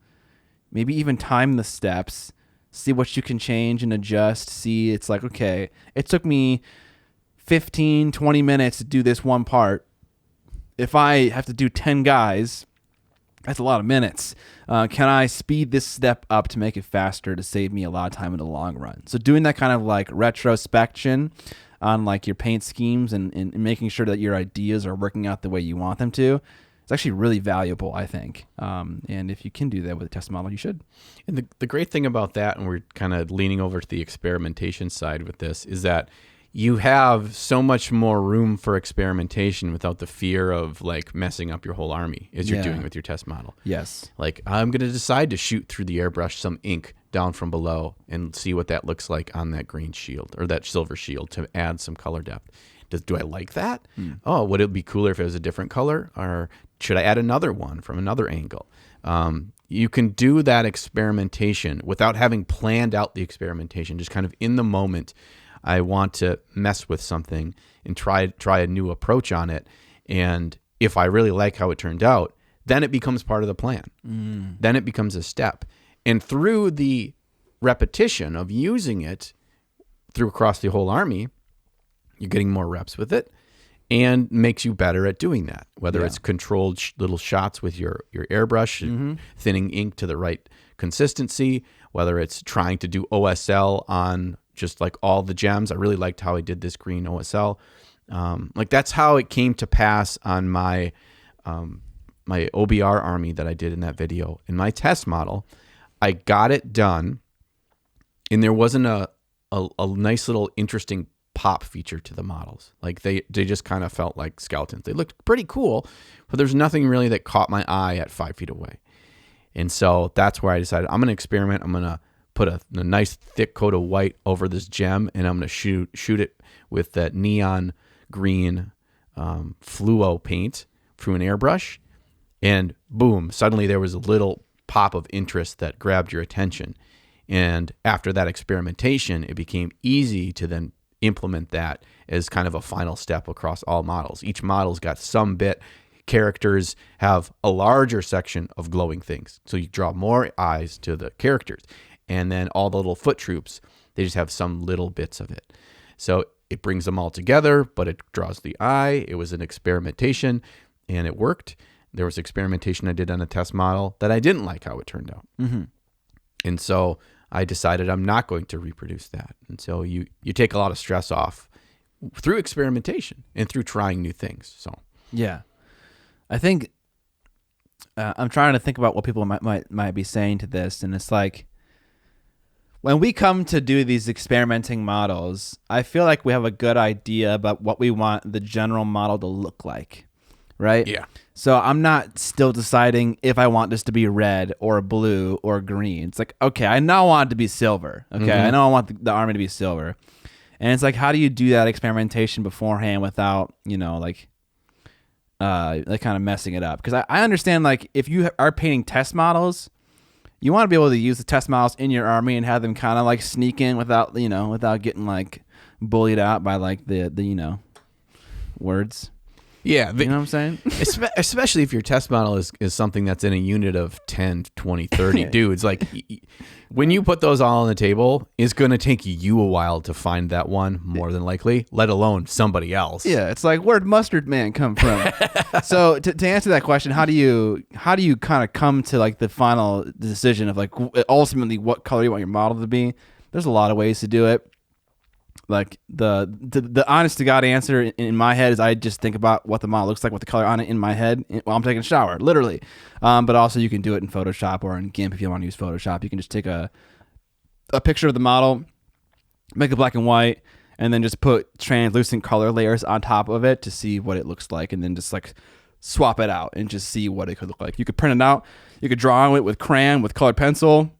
maybe even time the steps, see what you can change and adjust, see it's like, okay, it took me 15, 20 minutes to do this one part. If I have to do 10 guys, that's a lot of minutes. Can I speed this step up to make it faster to save me a lot of time in the long run? So doing that kind of like retrospection on like your paint schemes and making sure that your ideas are working out the way you want them to, it's actually really valuable, I think. And if you can do that with a test model, you should.
And the great thing about that, and we're kind of leaning over to the experimentation side with this, is that you have so much more room for experimentation without the fear of like messing up your whole army as you're doing with your test model.
Yes. Like
I'm going to decide to shoot through the airbrush some ink down from below and see what that looks like on that green shield or that silver shield to add some color depth. Do I like that? Oh, would it be cooler if it was a different color? Or should I add another one from another angle? You can do that experimentation without having planned out the experimentation, just kind of in the moment. I want to mess with something and try a new approach on it. And if I really like how it turned out, then it becomes part of the plan. Then it becomes a step. And through the repetition of using it across the whole army, you're getting more reps with it and makes you better at doing that, whether it's controlled little shots with your airbrush, thinning ink to the right consistency, whether it's trying to do OSL on just like all the gems. I really liked how I did this green OSL. Like that's how it came to pass on my my OBR army that I did in that video. In my test model, I got it done, and there wasn't a nice little interesting pop feature to the models. Like they just kind of felt like skeletons. They looked pretty cool, but there's nothing really that caught my eye at 5 feet away. And so that's where I decided I'm going to experiment. I'm going to put a nice thick coat of white over this gem, and I'm going to shoot it with that neon green fluo paint through an airbrush. And boom, suddenly there was a little pop of interest that grabbed your attention. And after that experimentation, it became easy to then implement that as kind of a final step across all models. Each model's got some bit. Characters have a larger section of glowing things. So you draw more eyes to the characters. And then all the little foot troops, they just have some little bits of it. So it brings them all together, but it draws the eye. It was an experimentation, and it worked. There was experimentation I did on a test model that I didn't like how it turned out.
Mm-hmm.
And so I decided I'm not going to reproduce that. And so you take a lot of stress off through experimentation and through trying new things. So
yeah, I think I'm trying to think about what people might be saying to this, and it's like when we come to do these experimenting models, I feel like we have a good idea about what we want the general model to look like, right?
Yeah.
So I'm not still deciding if I want this to be red or blue or green. It's like, okay, I know I want it to be silver. Okay,
Mm-hmm.
I know I want the army to be silver. And it's like, how do you do that experimentation beforehand without, like kind of messing it up? Because I understand, like, if you are painting test models, you want to be able to use the test models in your army and have them kind of like sneak in without getting like bullied out by like the words.
yeah,
You know what I'm saying?
especially if your test model is something that's in a unit of 10, 20, 30 dudes. Like when you put those all on the table, it's going to take you a while to find that one, more than likely, let alone somebody else.
Yeah, it's like, where'd Mustard Man come from? So to answer that question, how do you kind of come to like the final decision of like ultimately what color you want your model to be? There's a lot of ways to do it. Like the honest to God answer in my head is I just think about what the model looks like, what the color on it in my head while I'm taking a shower, literally. But also you can do it in Photoshop or in GIMP if you want to use Photoshop. You can just take a picture of the model, make it black and white, and then just put translucent color layers on top of it to see what it looks like, and then just like swap it out and just see what it could look like. You could print it out. You could draw on it with crayon, with colored pencil,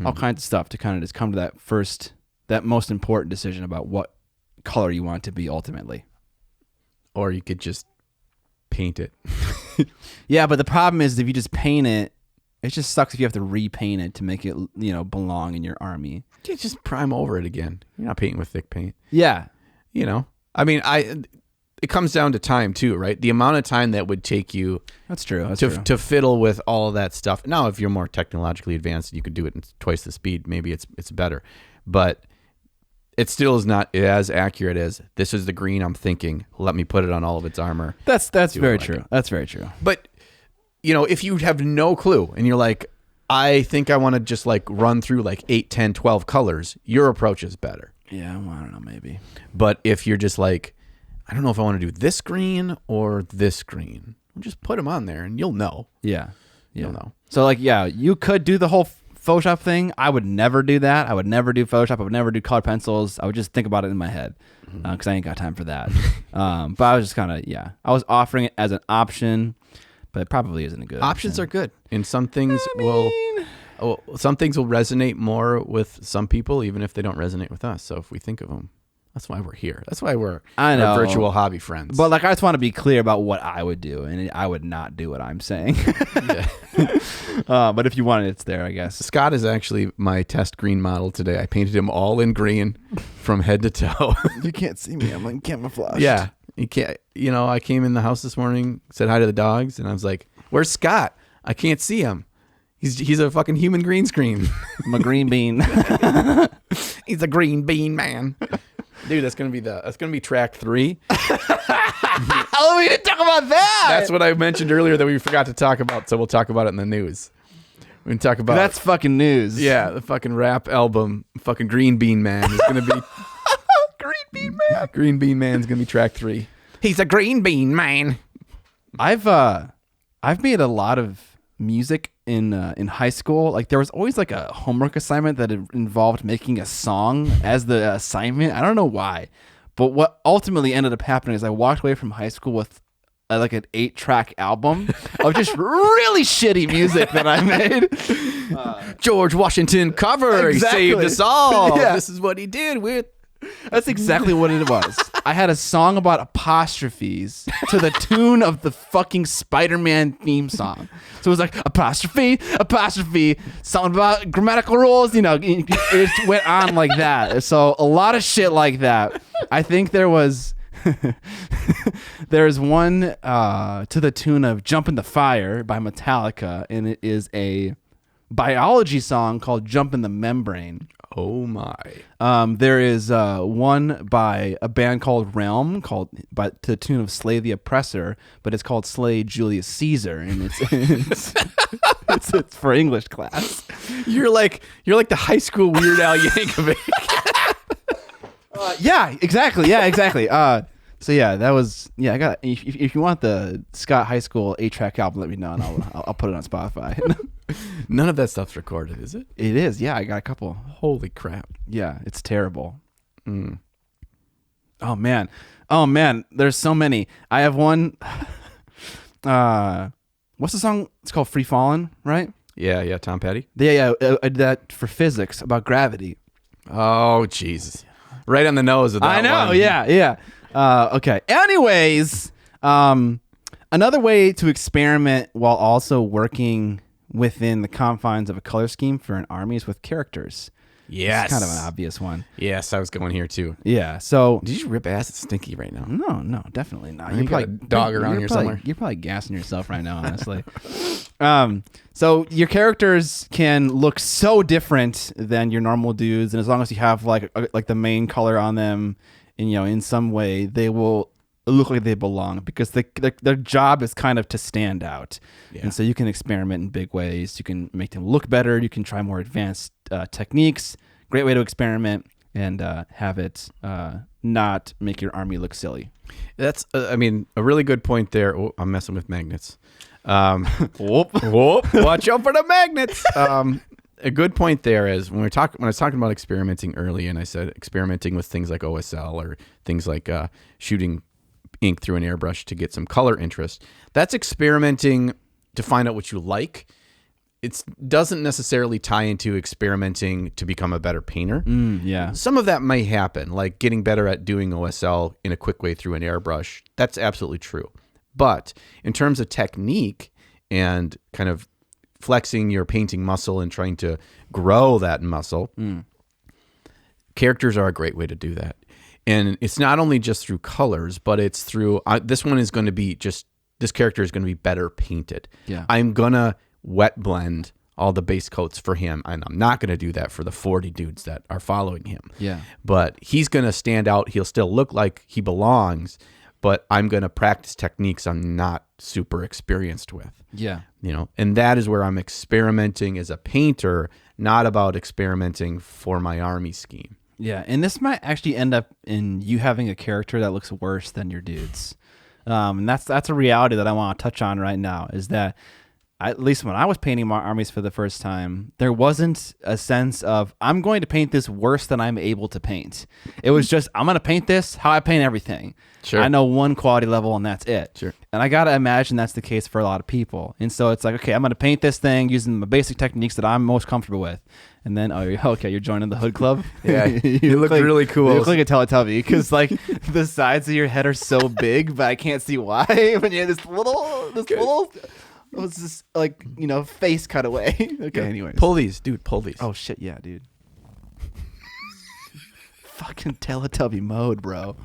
all kinds of stuff to kind of just come to that most important decision about what color you want to be ultimately.
Or you could just paint it.
Yeah, but the problem is if you just paint it, it just sucks if you have to repaint it to make it, belong in your army.
You just prime over it again. You're not painting with thick paint.
Yeah.
I mean, it comes down to time too, right? The amount of time that would take you
That's true.
to fiddle with all of that stuff. Now, if you're more technologically advanced, you could do it in twice the speed. Maybe it's better. But it still is not as accurate as this is the green I'm thinking. Let me put it on all of its armor.
That's very true. That's very true.
But, if you have no clue and you're like, I think I want to just like run through like 8, 10, 12 colors, your approach is better.
Yeah, well, I don't know, maybe.
But if you're just like, I don't know if I want to do this green or this green, just put them on there and you'll know.
Yeah.
You'll know.
So like, yeah, you could do the whole Photoshop thing. I would never do that. I would never do Photoshop. I would never do colored pencils. I would just think about it in my head because I ain't got time for that. But I was just kind of, I was offering it as an option, but it probably isn't a good
Options
option.
are good. And some things will resonate more with some people, even if they don't resonate with us. So if we think of them, that's why we're here. That's why we're our virtual hobby friends.
But like, I just want to be clear about what I would do, and I would not do what I'm saying. But if you want it, it's there, I guess.
Scott is actually my test green model today. I painted him all in green from head to toe.
You can't see me. I'm like camouflaged.
Yeah. You can't, I came in the house this morning, said hi to the dogs, and I was like, where's Scott? I can't see him. He's a fucking human green screen.
I'm a green bean.
He's a green bean man. Dude, that's gonna be track 3.
Oh, we didn't talk about that.
That's what I mentioned earlier that we forgot to talk about, so we'll talk about it in the news. We're going to talk about...
That's fucking news.
Yeah, the fucking rap album, fucking Green Bean Man is going to be...
Green Bean Man.
Green Bean Man's going to be track 3. He's a green bean man.
I've made a lot of music in high school. Like there was always like a homework assignment that involved making a song as the assignment. I don't know why, but what ultimately ended up happening is I walked away from high school with like an 8-track album of just really shitty music that I made.
George Washington cover.
Exactly.
He saved us all.
Yeah.
This is what he did with...
That's exactly what it was. I had a song about apostrophes to the tune of the fucking Spider-Man theme song. So it was like apostrophe, something about grammatical rules, you know, it went on like that. So a lot of shit like that. I think there's one to the tune of Jump in the Fire by Metallica, and it is a biology song called Jump in the Membrane.
Oh my.
There is one by a band called Realm to the tune of Slay the Oppressor, but it's called Slay Julius Caesar, and it's for English class.
You're like the high school Weird Al Yankovic.
Yeah, exactly. So yeah, that was I got. If you want the Scott High School 8-track album, let me know, and I'll put it on Spotify.
None of that stuff's recorded, is it?
It is. Yeah, I got a couple.
Holy crap.
Yeah, it's terrible.
Mm.
Oh man, there's so many. I have one. What's the song? It's called Free Fallin', right?
Yeah, Tom Petty.
Yeah. I did that for physics about gravity.
Oh Jesus. Right on the nose of that.
I know.
one.
Yeah. Okay. Anyways, another way to experiment while also working within the confines of a color scheme for an army is with characters.
Yes.
It's kind of an obvious one.
Yes, I was going here too.
Yeah. So
Did you rip ass at Stinky right now?
no, definitely not.
You got a dog around here somewhere.
You're probably gassing yourself right now, honestly. So your characters can look so different than your normal dudes, and as long as you have like the main color on them, and in some way they will look like they belong, because their job is kind of to stand out. Yeah. And so you can experiment in big ways. You can make them look better. You can try more advanced techniques. Great way to experiment and have it not make your army look silly.
That's, a really good point there. Oh, I'm messing with magnets. Whoop. Watch out for the magnets. A good point there is when I was talking about experimenting early, and I said experimenting with things like OSL or things like shooting ink through an airbrush to get some color interest. That's experimenting to find out what you like. It doesn't necessarily tie into experimenting to become a better painter.
Yeah.
Some of that may happen, like getting better at doing OSL in a quick way through an airbrush. That's absolutely true. But in terms of technique and kind of flexing your painting muscle and trying to grow that muscle, characters are a great way to do that. And it's not only just through colors, but it's through, this character is going to be better painted.
Yeah.
I'm going to wet blend all the base coats for him, and I'm not going to do that for the 40 dudes that are following him.
Yeah.
But he's going to stand out. He'll still look like he belongs, but I'm going to practice techniques I'm not super experienced with.
Yeah.
And that is where I'm experimenting as a painter, not about experimenting for my army scheme.
Yeah, and this might actually end up in you having a character that looks worse than your dudes. And that's a reality that I want to touch on right now, is that at least when I was painting my armies for the first time, there wasn't a sense of, I'm going to paint this worse than I'm able to paint. It was just, I'm going to paint this how I paint everything.
Sure.
I know one quality level and that's it.
Sure.
And I got to imagine that's the case for a lot of people. And so it's like, okay, I'm going to paint this thing using the basic techniques that I'm most comfortable with. And then, you're joining the hood club?
Yeah, you look like, really cool.
You look like a Teletubby, because like the sides of your head are so big, but I can't see why. When you have this little, it was just like, face cut away. Okay, anyways.
Pull these, dude, pull these.
Oh, shit, yeah, dude. Fucking Teletubby mode, bro.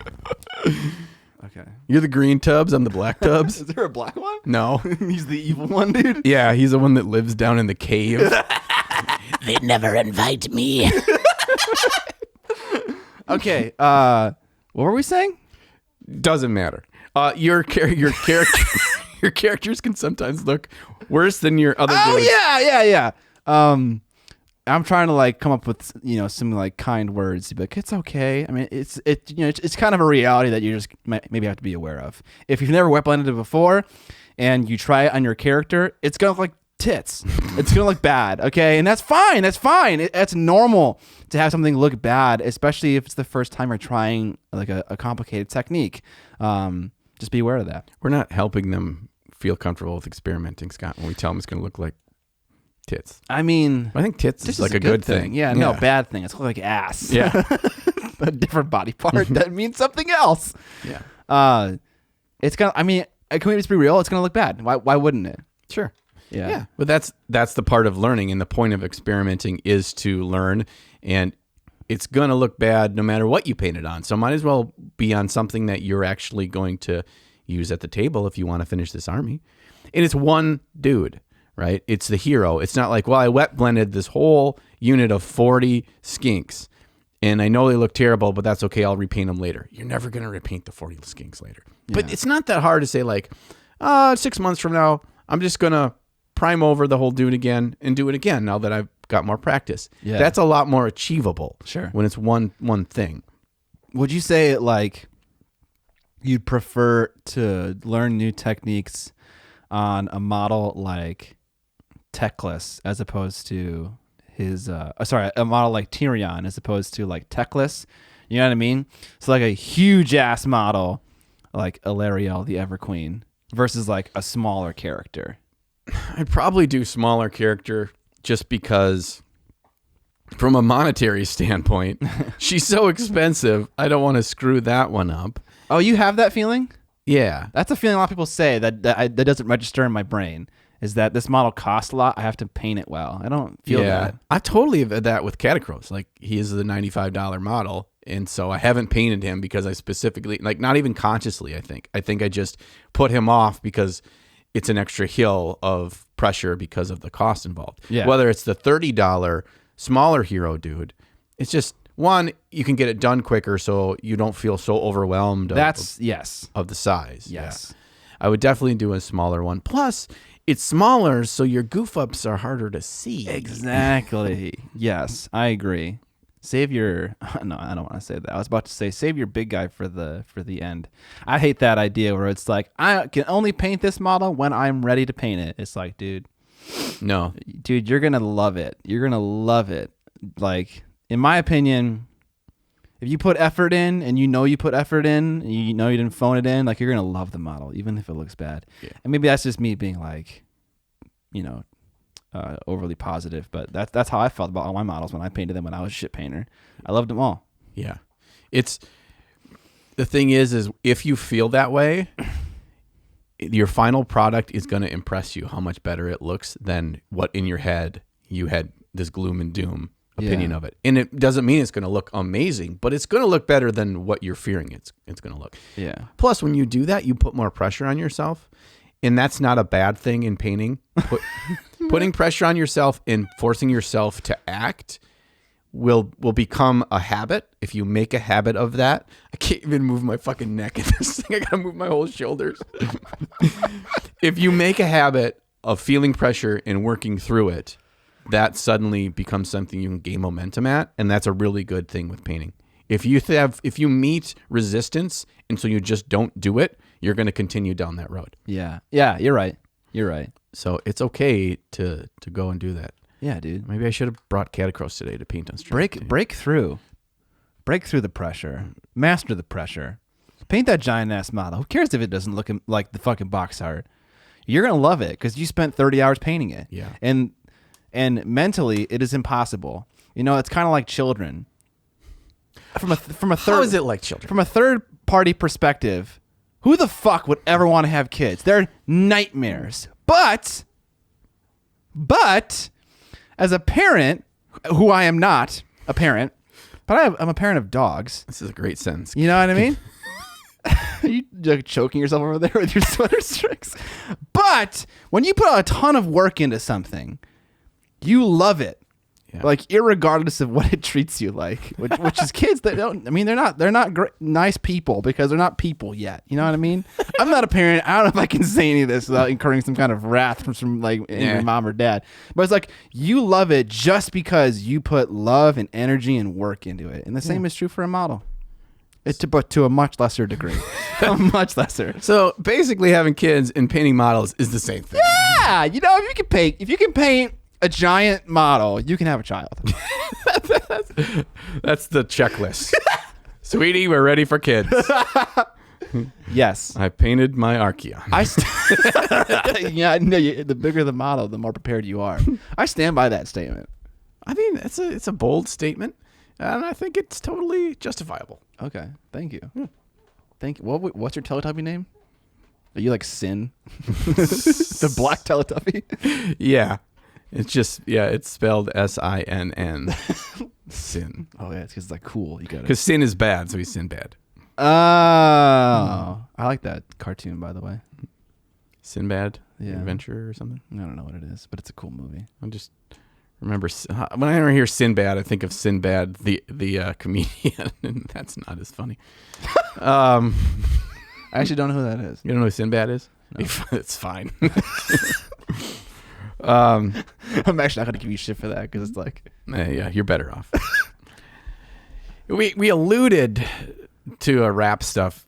Okay.
You're the green tubs, I'm the black tubs.
Is there a black one?
No.
He's the evil one, dude?
Yeah, he's the one that lives down in the cave.
They never invite me.
Okay, what were we saying?
Doesn't matter. Your characters can sometimes look worse than your other dudes.
Yeah. I'm trying to like come up with some like kind words, but it's okay. I mean, it's kind of a reality that you just maybe have to be aware of. If you've never wet blended it before, and you try it on your character, it's gonna look like tits. It's gonna look bad, okay, and that's fine. That's fine. It's normal to have something look bad, especially if it's the first time you're trying like a complicated technique. Just be aware of that.
We're not helping them feel comfortable with experimenting, Scott, when we tell them it's gonna look like tits.
I mean,
I think tits is like a good thing.
Yeah, no, bad thing. It's like ass.
Yeah.
A different body part that means something else.
Yeah.
It's gonna. I mean, can we just be real? It's gonna look bad. Why wouldn't it?
Sure.
Yeah.
Yeah. But that's the part of learning, and the point of experimenting is to learn, and it's gonna look bad no matter what you paint it on. So might as well be on something that you're actually going to use at the table if you want to finish this army. And it's one dude. Right? It's the hero. It's not like, well, I wet blended this whole unit of 40 skinks and I know they look terrible, but that's okay. I'll repaint them later. You're never going to repaint the 40 skinks later. Yeah. But it's not that hard to say like, 6 months from now, I'm just going to prime over the whole dude again and do it again now that I've got more practice. Yeah. That's a lot more achievable.
Sure.
When it's one thing.
Would you say like you'd prefer to learn new techniques on a model like Teclis as opposed to his a model like Tyrion as opposed to like Teclis, you know what I mean? So like a huge ass model like Ilariel the Everqueen versus like a smaller character.
I'd probably do smaller character just because from a monetary standpoint, she's so expensive. I don't want to screw that one up.
Oh, you have that feeling?
Yeah.
That's a feeling a lot of people say that doesn't register in my brain. Is that this model costs a lot? I have to paint it well. I don't feel that.
I totally have that with Catacross. Like he is the $95 model, and so I haven't painted him because I specifically, like, not even consciously. I think I just put him off because it's an extra hill of pressure because of the cost involved.
Yeah.
Whether it's the $30 smaller hero dude, it's just one, you can get it done quicker, so you don't feel so overwhelmed. Of the size.
Yes,
yeah. I would definitely do a smaller one. Plus, it's smaller, so your goof ups are harder to see.
Exactly. Yes, I agree. Save your no, I don't want to say that. I was about to say save your big guy for the end. I hate that idea where it's like I can only paint this model when I'm ready to paint it. It's like, dude, you're gonna love it. You're gonna love it. Like, in my opinion, if you put effort in and you put effort in and you didn't phone it in, like, you're going to love the model, even if it looks bad. Yeah. And maybe that's just me being like, overly positive, but that's how I felt about all my models when I painted them when I was a shit painter. I loved them all.
Yeah. The thing is if you feel that way, your final product is going to impress you how much better it looks than what in your head you had this gloom and doom opinion of it. And it doesn't mean it's going to look amazing, but it's going to look better than what you're fearing it's going to look.
Yeah.
Plus, when you do that, you put more pressure on yourself, and that's not a bad thing in painting. Putting pressure on yourself and forcing yourself to act will become a habit. If you make a habit of that, I can't even move my fucking neck in this thing. I got to move my whole shoulders. If you make a habit of feeling pressure and working through it, that suddenly becomes something you can gain momentum at, and that's a really good thing with painting. If you meet resistance and so you just don't do it, you're going to continue down that road.
Yeah, you're right.
So it's okay to go and do that.
Yeah, dude.
Maybe I should have brought Catacross today to paint on stream.
Break through the pressure. Master the pressure. Paint that giant ass model. Who cares if it doesn't look like the fucking box art? You're gonna love it because you spent 30 hours painting it.
Yeah.
And mentally, it is impossible. It's kind of like children. From a third,
how is it like children?
From a third party perspective, who the fuck would ever want to have kids? They're nightmares. But as a parent, who I am not a parent, but I'm a parent of dogs.
This is a great sentence.
You know what I mean? Are you like choking yourself over there with your sweater strings? But when you put a ton of work into something, you love it. like irregardless of what it treats you like, which is kids that don't. I mean, they're not nice people because they're not people yet. You know what I mean? I'm not a parent. I don't know if I can say any of this without incurring some kind of wrath from some like angry mom or dad. But it's like you love it just because you put love and energy and work into it, and the same is true for a model. But to a much lesser degree. Much lesser.
So basically having kids and painting models is the same thing.
Yeah. You know, if you can paint a giant model, you can have a child.
That's the checklist. Sweetie, we're ready for kids.
Yes.
I painted my Archeon.
Yeah, I know. The bigger the model, the more prepared you are. I stand by that statement.
I mean, it's a bold statement, and I think it's totally justifiable.
Okay. Thank you. Thank you. What's your Teletubby name? Are you like Sin? The black Teletubby?
Yeah. It's spelled S-I-N-N. Sin.
Oh, yeah. It's because it's like cool. You got it.
Because sin is bad, so he's Sinbad.
Oh. I like that cartoon, by the way.
Sinbad?
Yeah.
Adventure or something?
I don't know what it is, but it's a cool movie.
I just remember when I hear Sinbad, I think of Sinbad, the comedian, and that's not as funny.
I actually don't know who that is.
You don't know who Sinbad is? No. It's fine.
I'm actually not going to give you shit for that because it's like...
Yeah, you're better off. We alluded to rap stuff,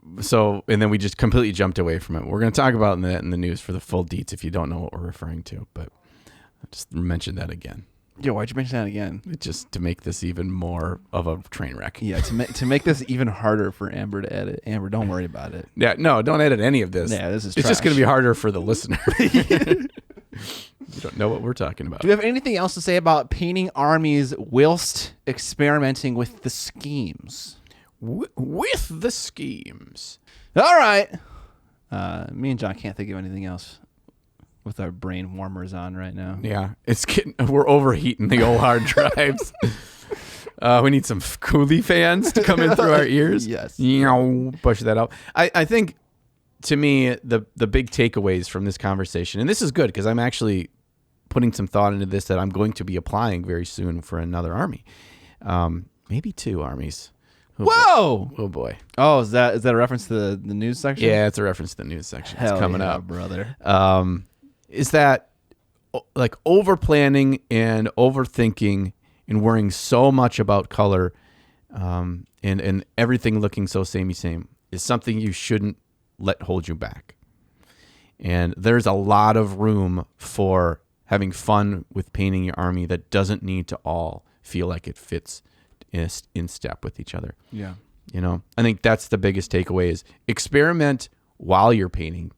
and then we just completely jumped away from it. We're going to talk about that in the news for the full deets if you don't know what we're referring to, but I just mentioned that again.
Yeah, why'd you mention that again?
Just to make this even more of a train wreck.
Yeah, to make this even harder for Amber to edit. Amber, don't worry about it.
Yeah, no, don't edit any of this.
Yeah, this is
It's
trash.
just going to be harder for the listener. You don't know what we're talking about.
Do we have anything else to say about painting armies whilst experimenting with the schemes?
With the schemes.
All right. Me and John can't think of anything else with our brain warmers on right now.
Yeah, we're overheating the old hard drives. We need some coolie fans to come in through our ears.
Yes.
Push that out. I think, to me, the big takeaways from this conversation, and this is good because I'm actually putting some thought into this that I'm going to be applying very soon for another army. Maybe 2 armies.
Whoa!
Oh boy.
Oh, is that a reference to the news section?
Yeah, it's a reference to the news section.
Hell
it's coming
yeah,
up,
brother.
Is that like over planning and overthinking and worrying so much about color, and everything looking so samey same is something you shouldn't let hold you back. And there's a lot of room for having fun with painting your army that doesn't need to all feel like it fits in step with each other.
Yeah.
You know, I think that's the biggest takeaway is experiment while you're painting,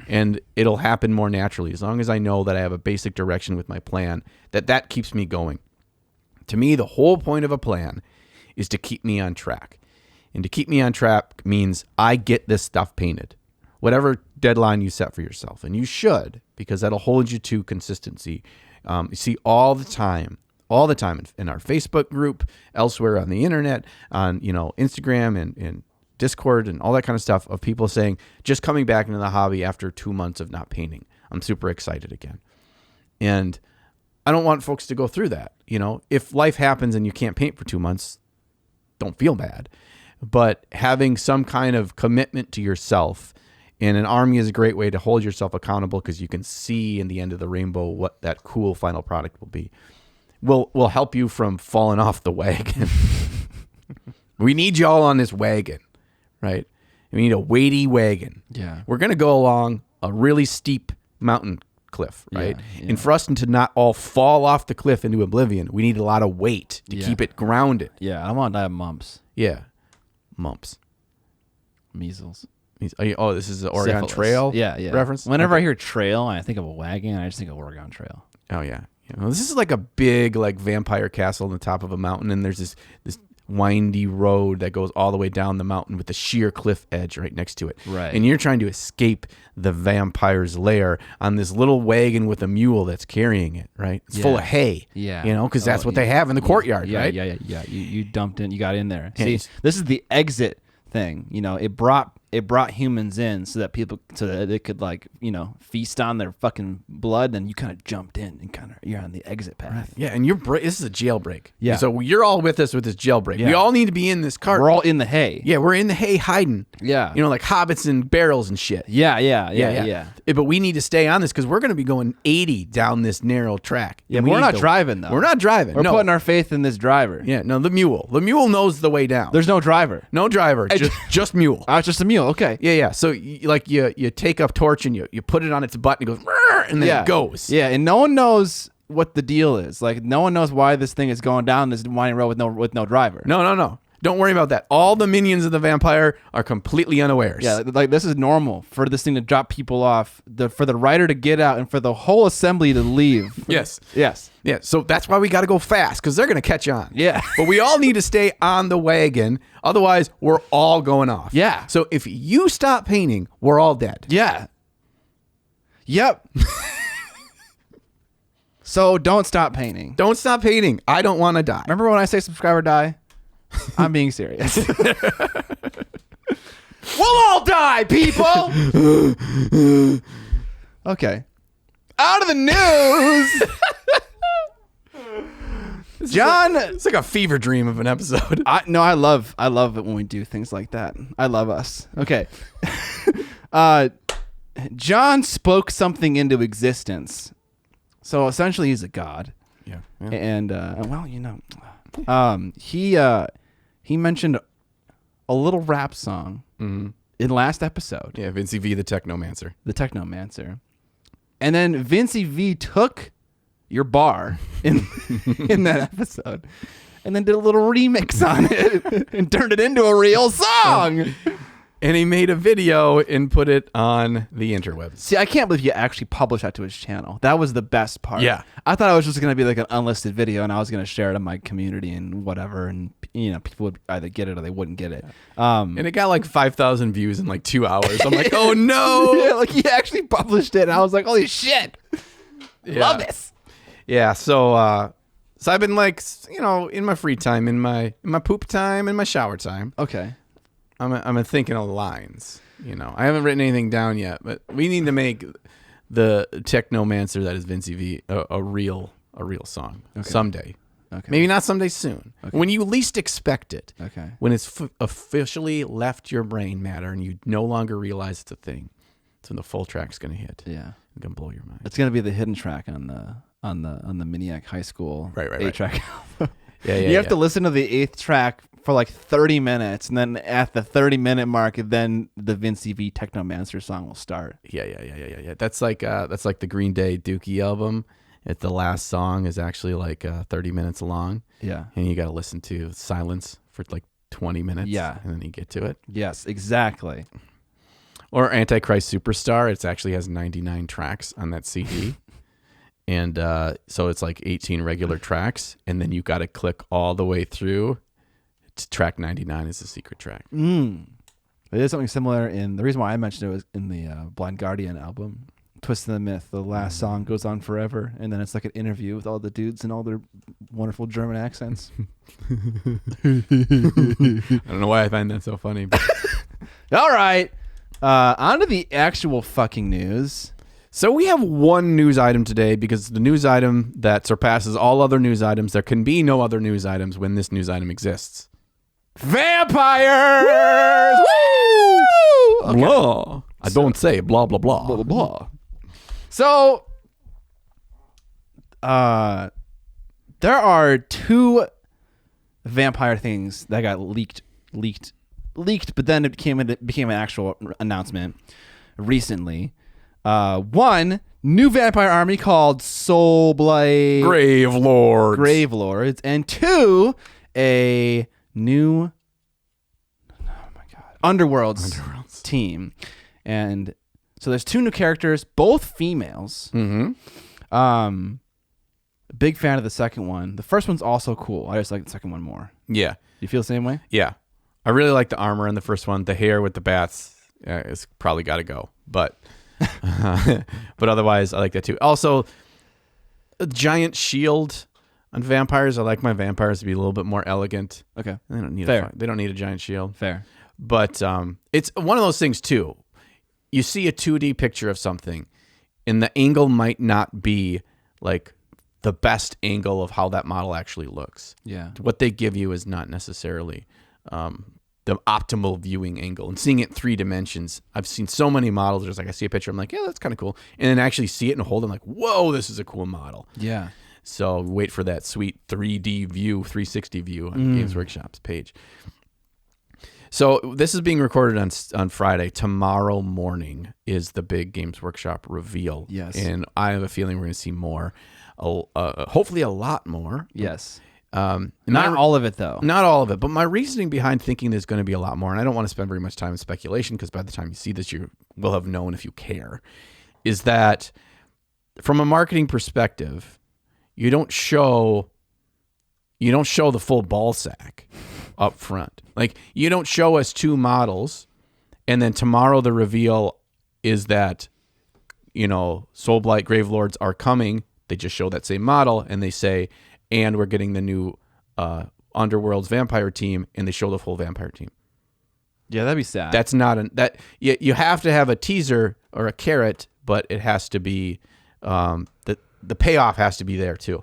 and it'll happen more naturally. As long as I know that I have a basic direction with my plan, that keeps me going. To me, the whole point of a plan is to keep me on track. And to keep me on track means I get this stuff painted. Whatever deadline you set for yourself. And you should, because that'll hold you to consistency. You see all the time in our Facebook group, elsewhere on the internet, on Instagram and Discord and all that kind of stuff, of people saying, just coming back into the hobby after 2 months of not painting. I'm super excited again. And I don't want folks to go through that. If life happens and you can't paint for 2 months, don't feel bad. But having some kind of commitment to yourself, and an army is a great way to hold yourself accountable because you can see in the end of the rainbow what that cool final product will be. Will help you from falling off the wagon. We need y'all on this wagon, right? We need a weighty wagon.
Yeah.
We're going to go along a really steep mountain cliff, right?
Yeah.
And for us to not all fall off the cliff into oblivion, we need a lot of weight to keep it grounded.
Yeah, I don't want to die of mumps.
Yeah. Mumps.
Measles.
Oh, this is the Oregon
Syphilis.
Trail reference?
Whenever I hear trail and I think of a wagon, I just think of Oregon Trail.
Oh, yeah. This is like a big vampire castle on the top of a mountain, and there's this windy road that goes all the way down the mountain with the sheer cliff edge right next to it.
Right.
And you're trying to escape the vampire's lair on this little wagon with a mule that's carrying it, right? It's full of hay.
Yeah.
Because that's what they have in the courtyard,
yeah,
right?
Yeah. You dumped in, you got in there.
Yeah,
See, this is the exit thing. It brought it brought humans in so that they could like, feast on their fucking blood. And you kind of jumped in and you're on the exit path.
Yeah, and this is a jailbreak.
Yeah.
So you're all with us with this jailbreak.
Yeah.
We all need to be in this cart.
We're all in the hay.
Yeah, we're in the hay hiding.
Yeah.
Like hobbits and barrels and shit.
Yeah.
But we need to stay on this because we're going to be going 80 down this narrow track.
Yeah,
And
we're not driving, though.
We're not driving.
We're
no.
putting our faith in this driver.
Yeah, no, the mule. The mule knows the way down.
There's no driver.
no driver, just mule.
Oh, it's just a mule. Okay.
Yeah. So you take a torch and you put it on its butt and it goes, "Rrr," and then it goes.
Yeah, and no one knows what the deal is. Like, no one knows why this thing is going down this winding road with no driver.
No. Don't worry about that. All the minions of the vampire are completely unawares.
Yeah, like this is normal for this thing to drop people off, for the rider to get out, and for the whole assembly to leave.
Yes.
Yes.
Yeah, so that's why we got to go fast because they're going to catch on.
Yeah.
But we all need to stay on the wagon. Otherwise, we're all going off.
Yeah.
So if you stop painting, we're all dead.
Yeah. Yep. So don't stop painting.
Don't stop painting. I don't want to die.
Remember when I say subscribe or die? I'm being serious. We'll all die, people. Okay. Out of the news. John,
It's like a fever dream of an episode.
I love it when we do things like that. I love us. Okay. John spoke something into existence. So essentially he's a god.
Yeah.
And he mentioned a little rap song in last episode.
Yeah, Vincey V, the Technomancer.
The Technomancer. And then Vincey V took your bar in that episode and then did a little remix on it and turned it into a real song.
And he made a video and put it on the interwebs.
See, I can't believe you actually published that to his channel. That was the best part.
Yeah.
I thought it was just going to be like an unlisted video and I was going to share it on my community and whatever. And, people would either get it or they wouldn't get it.
And it got like 5,000 views in like 2 hours. I'm like, oh no.
Yeah, like he actually published it and I was like, holy shit. Love this.
Yeah. So I've been like, in my free time, in my poop time, in my shower time.
Okay.
I'm thinking of lines. I haven't written anything down yet, but we need to make the Technomancer that is Vincey V a real song someday.
Okay.
Maybe not someday soon.
Okay.
When you least expect it.
Okay.
When it's officially left your brain matter and you no longer realize it's a thing. That's when the full track's gonna hit.
Yeah.
It's gonna blow your mind.
It's gonna be the hidden track on the Miniac High School
Right.
8-track album.
Yeah.
You have to listen to the 8th track for like 30 minutes, and then at the 30-minute mark, then the Vincey V Technomancer song will start.
Yeah. That's like the Green Day Dookie album. The last song is actually like 30 minutes long.
Yeah.
And you got to listen to silence for like 20 minutes.
Yeah.
And then you get to it.
Yes, exactly.
Or Antichrist Superstar. It actually has 99 tracks on that CD. And so it's like 18 regular tracks. And then you got to click all the way through to track 99 is the secret track.
It is something similar the reason why I mentioned it was in the Blind Guardian album, Twist of the Myth. The last song goes on forever, and then it's like an interview with all the dudes and all their wonderful German accents.
I don't know why I find that so funny. But.
All right. On to the actual fucking news.
So we have one news item today because the news item that surpasses all other news items. There can be no other news items when this news item exists.
Vampires! Woo! Okay.
Blah. I don't say blah, blah, blah.
Blah, blah, blah. So, there are 2 vampire things that got leaked, but then it became an actual announcement recently. One, new vampire army called Soulblight
Grave Lords.
And 2, a new Underworld's team. And so there's 2 new characters, both females.
Mm-hmm.
Big fan of the second one. The first one's also cool. I just like the second one more.
Yeah.
You feel the same way?
Yeah. I really like the armor in the first one. The hair with the bats is probably got to go. But otherwise, I like that too. Also, a giant shield on vampires. I like my vampires to be a little bit more elegant.
Okay.
They don't need
Fair.
They don't need a giant shield.
Fair.
But it's one of those things too. You see a 2D picture of something, and the angle might not be like the best angle of how that model actually looks.
Yeah.
What they give you is not necessarily the optimal viewing angle. And seeing it in 3 dimensions, I've seen so many models. There's like, I see a picture, I'm like, yeah, that's kind of cool. And then actually see it and hold it, I'm like, whoa, this is a cool model.
Yeah.
So wait for that sweet 3D view, 360 view on Games Workshop's page. So this is being recorded on Friday. Tomorrow morning is the big Games Workshop reveal.
Yes.
And I have a feeling we're going to see more, hopefully a lot more.
Yes.
Not
all of it, though.
Not all of it. But my reasoning behind thinking there's going to be a lot more, and I don't want to spend very much time in speculation because by the time you see this, you will have known if you care, is that from a marketing perspective, you don't show the full ball sack up front. Like, you don't show us 2 models, and then tomorrow the reveal is that, Soulblight Gravelords are coming. They just show that same model, and they say, and we're getting the new Underworld's vampire team, and they show the full vampire team.
Yeah, that'd be sad.
That's not you have to have a teaser or a carrot, but it has to be the payoff has to be there too.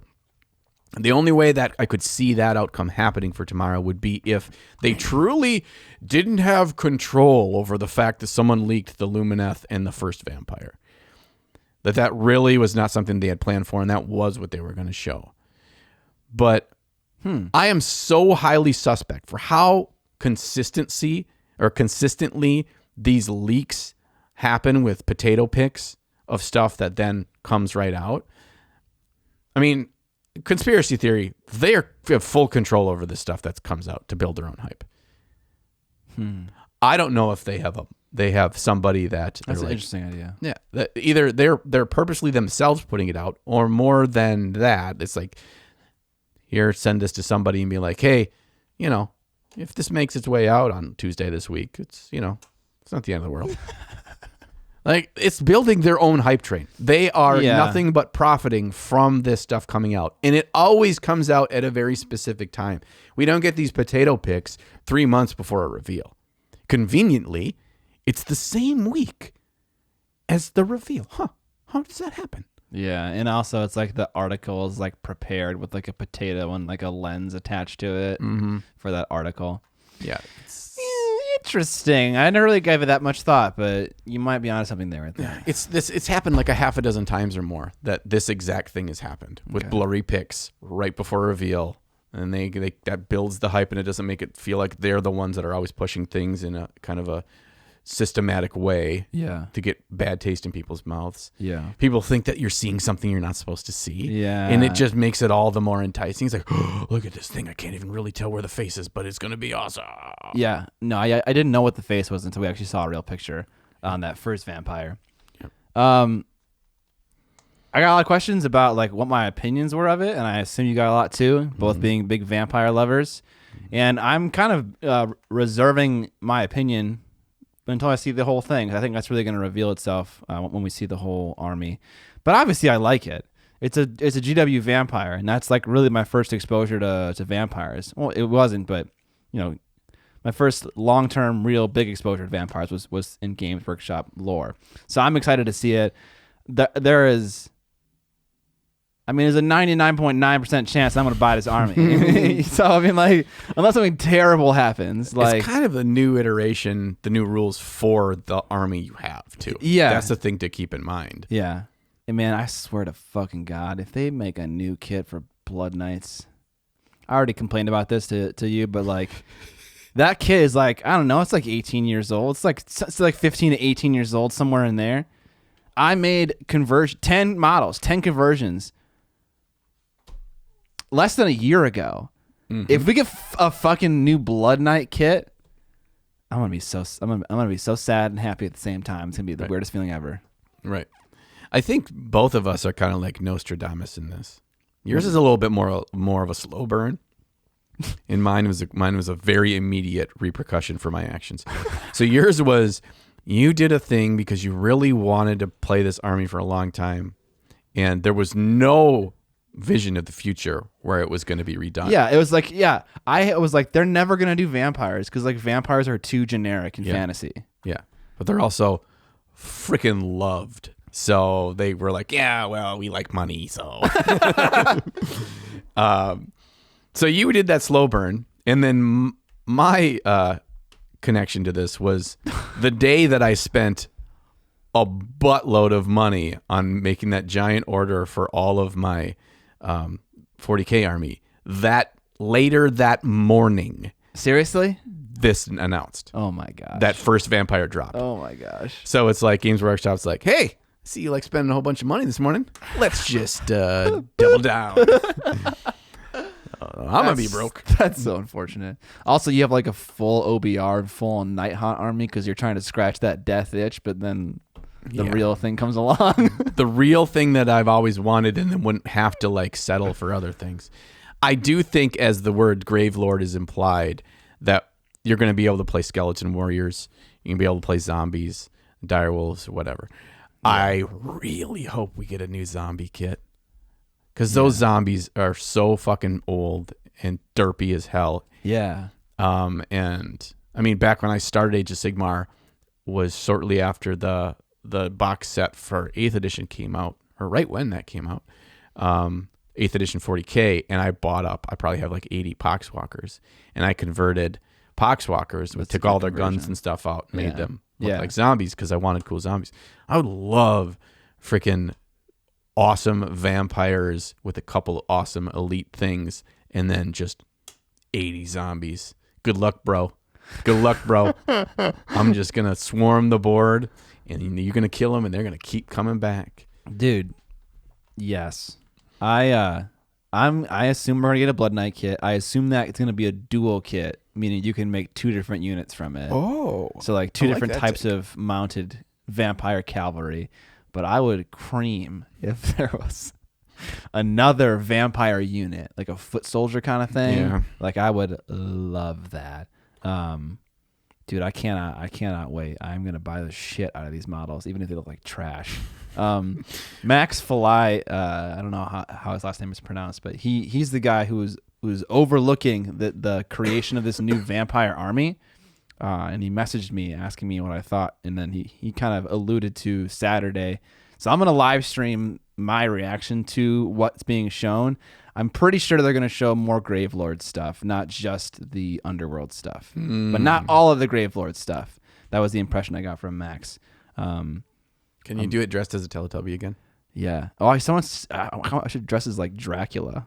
The only way that I could see that outcome happening for tomorrow would be if they truly didn't have control over the fact that someone leaked the Lumineth and the first vampire. That really was not something they had planned for, and that was what they were going to show. But I am so highly suspect for how consistently these leaks happen with potato picks of stuff that then comes right out. I mean, conspiracy theory, they have full control over the stuff that comes out to build their own hype. I don't know if they have somebody that
That's an interesting idea.
Yeah, that either they're purposely themselves putting it out, or more than that, it's like, here, send this to somebody and be like, hey, if this makes its way out on Tuesday this week, it's not the end of the world. Like, it's building their own hype train. They are nothing but profiting from this stuff coming out. And it always comes out at a very specific time. We don't get these potato picks 3 months before a reveal. Conveniently, it's the same week as the reveal. How does that happen?
Yeah, and also it's like the article is like prepared with like a potato and like a lens attached to it for that article.
Yeah.
Interesting. I never really gave it that much thought, but you might be onto something there.
It's happened like a half a dozen times or more that this exact thing has happened with blurry pics right before a reveal, and they that builds the hype, and it doesn't make it feel like they're the ones that are always pushing things in a kind of a systematic way to get bad taste in people's mouths. Yeah. People think that you're seeing something you're not supposed to see. Yeah. And it just makes it all the more enticing. It's like, oh, look at this thing. I can't even really tell where the face is, but it's going to be awesome.
Yeah. No, I didn't know what the face was until we actually saw a real picture on that first vampire. Yep. I got a lot of questions about like what my opinions were of it, and I assume you got a lot too, both being big vampire lovers. And I'm kind of reserving my opinion until I see the whole thing. I think that's really going to reveal itself when we see the whole army. But obviously, I like it. It's a GW vampire, and that's like really my first exposure to vampires. Well, it wasn't, but my first long-term, real big exposure to vampires was in Games Workshop lore. So I'm excited to see it. There's a 99.9% chance I'm going to buy this army. So, I mean, like, unless something terrible happens. Like,
it's kind of the new iteration, the new rules for the army you have, too.
Yeah.
That's the thing to keep in mind.
Yeah. And, man, I swear to fucking God, if they make a new kit for Blood Knights, I already complained about this to you, but, like, that kit is, like, I don't know, it's like 18 years old. It's like 15 to 18 years old, somewhere in there. I made 10 conversions less than a year ago. If we get a fucking new Blood Knight kit, I'm gonna be so sad and happy at the same time. It's gonna be the weirdest feeling ever.
Right. I think both of us are kind of like Nostradamus in this. Yours is a little bit more of a slow burn, and mine was a very immediate repercussion for my actions. So yours was, you did a thing because you really wanted to play this army for a long time, and there was no vision of the future where it was going to be redone.
Yeah, it was like, I was like, they're never gonna do vampires because like vampires are too generic in fantasy.
Yeah. But they're also freaking loved. So they were like, yeah, well, we like money. So, so you did that slow burn. And then my connection to this was the day that I spent a buttload of money on making that giant order for all of my 40K army. That later that morning,
Seriously?
this announced.
Oh my gosh.
That first vampire dropped.
Oh my gosh.
So it's like Games Workshop's like, hey, I see you like spending a whole bunch of money this morning. Let's just double down. I'm going to be broke.
That's so unfortunate. Also, you have like a full OBR, full Night Hunt army because you're trying to scratch that death itch, but then the real thing comes along.
The real thing that I've always wanted and then wouldn't have to like settle for other things. I do think, as the word Grave Lord is implied, that you're going to be able to play skeleton warriors. You can be able to play zombies, dire wolves, or whatever. Yeah. I really hope we get a new zombie kit because those zombies are so fucking old and derpy as hell.
Yeah.
And I mean, back when I started Age of Sigmar was shortly after the box set for 8th edition came out, or right when that came out. 8th edition 40K, and I probably have like 80 Poxwalkers, and I converted Poxwalkers, we took all their guns and stuff out and made them look like zombies because I wanted cool zombies. I would love freaking awesome vampires with a couple awesome elite things and then just 80 zombies. Good luck, bro. Good luck, bro. I'm just going to swarm the board, and you're going to kill them, and they're going to keep coming back.
Dude, yes. I assume we're gonna get a Blood Knight kit. I assume that it's gonna be a dual kit, meaning you can make 2 different units from it.
Oh,
so like 2 different types of mounted vampire cavalry. But I would cream if there was another vampire unit, like a foot soldier kind of thing.
Yeah.
Like I would love that. Dude, I cannot wait. I'm gonna buy the shit out of these models, even if they look like trash. Max Falai, I don't know how his last name is pronounced, but he's the guy who's overlooking the creation of this new vampire army. And he messaged me asking me what I thought, and then he kind of alluded to Saturday. So I'm gonna live stream my reaction to what's being shown. I'm pretty sure they're gonna show more Gravelord stuff, not just the Underworld stuff, but not all of the Gravelord stuff. That was the impression I got from Max.
Can you do it dressed as a Teletubby again?
Yeah. Oh, I should dress as like Dracula,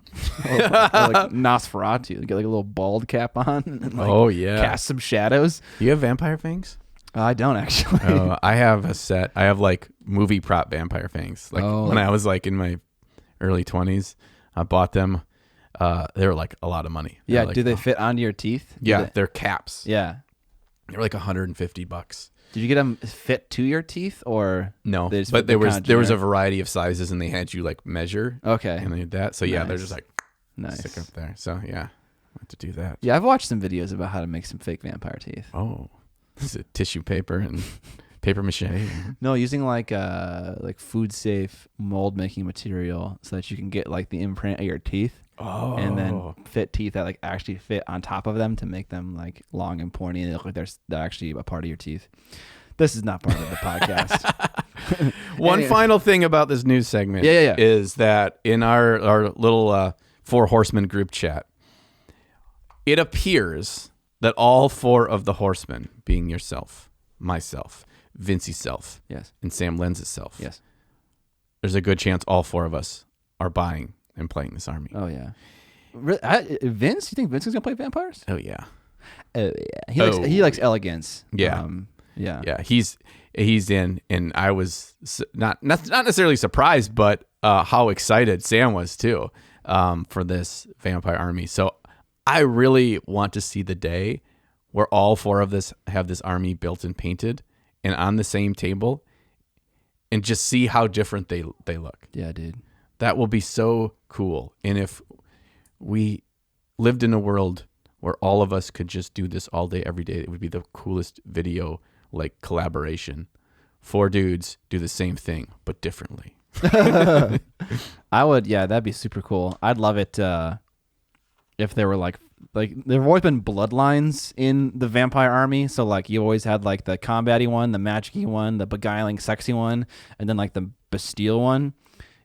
or like Nosferatu. Get like a little bald cap on. And like cast some shadows.
Do you have vampire fangs?
I don't actually.
I have a set. I have like movie prop vampire fangs. Like when I was like in my early 20s, I bought them. They were like a lot of money.
Yeah.
Like,
do they fit onto your teeth?
Yeah, they're caps.
Yeah.
They're like $150.
Did you get them fit to your teeth or
no? But there was a variety of sizes, and they had you like measure.
Okay.
And they did that. So yeah,
nice.
they're just like
nice
stick up there. So yeah, I have to do that.
Yeah, I've watched some videos about how to make some fake vampire teeth.
Oh, is it tissue paper and paper mache?
No, using like food safe mold making material so that you can get like the imprint of your teeth.
Oh.
And then fit teeth that like actually fit on top of them to make them like long and pointy and they look like they're actually a part of your teeth. This is not part of the podcast.
One final thing about this news segment is that in our little 4 Horsemen group chat, it appears that all 4 of the horsemen, being yourself, myself, Vincey's self,
yes,
and Sam Lenz's self,
yes,
there's a good chance all 4 of us are buying and playing this army.
Oh yeah. Vince? You think Vince is gonna play vampires?
Oh yeah.
Oh yeah. He likes elegance.
Yeah.
Yeah.
He's in, and I was not necessarily surprised, but how excited Sam was too for this vampire army. So I really want to see the day where all 4 of us have this army built and painted and on the same table, and just see how different they look.
Yeah, dude.
That will be so cool. And if we lived in a world where all of us could just do this all day, every day, it would be the coolest video like collaboration. 4 dudes do the same thing, but differently.
I would, yeah, that'd be super cool. I'd love it if there were like there have always been bloodlines in the vampire army. So like you always had like the combat-y one, the magic-y one, the beguiling, sexy one, and then like the Bastille one.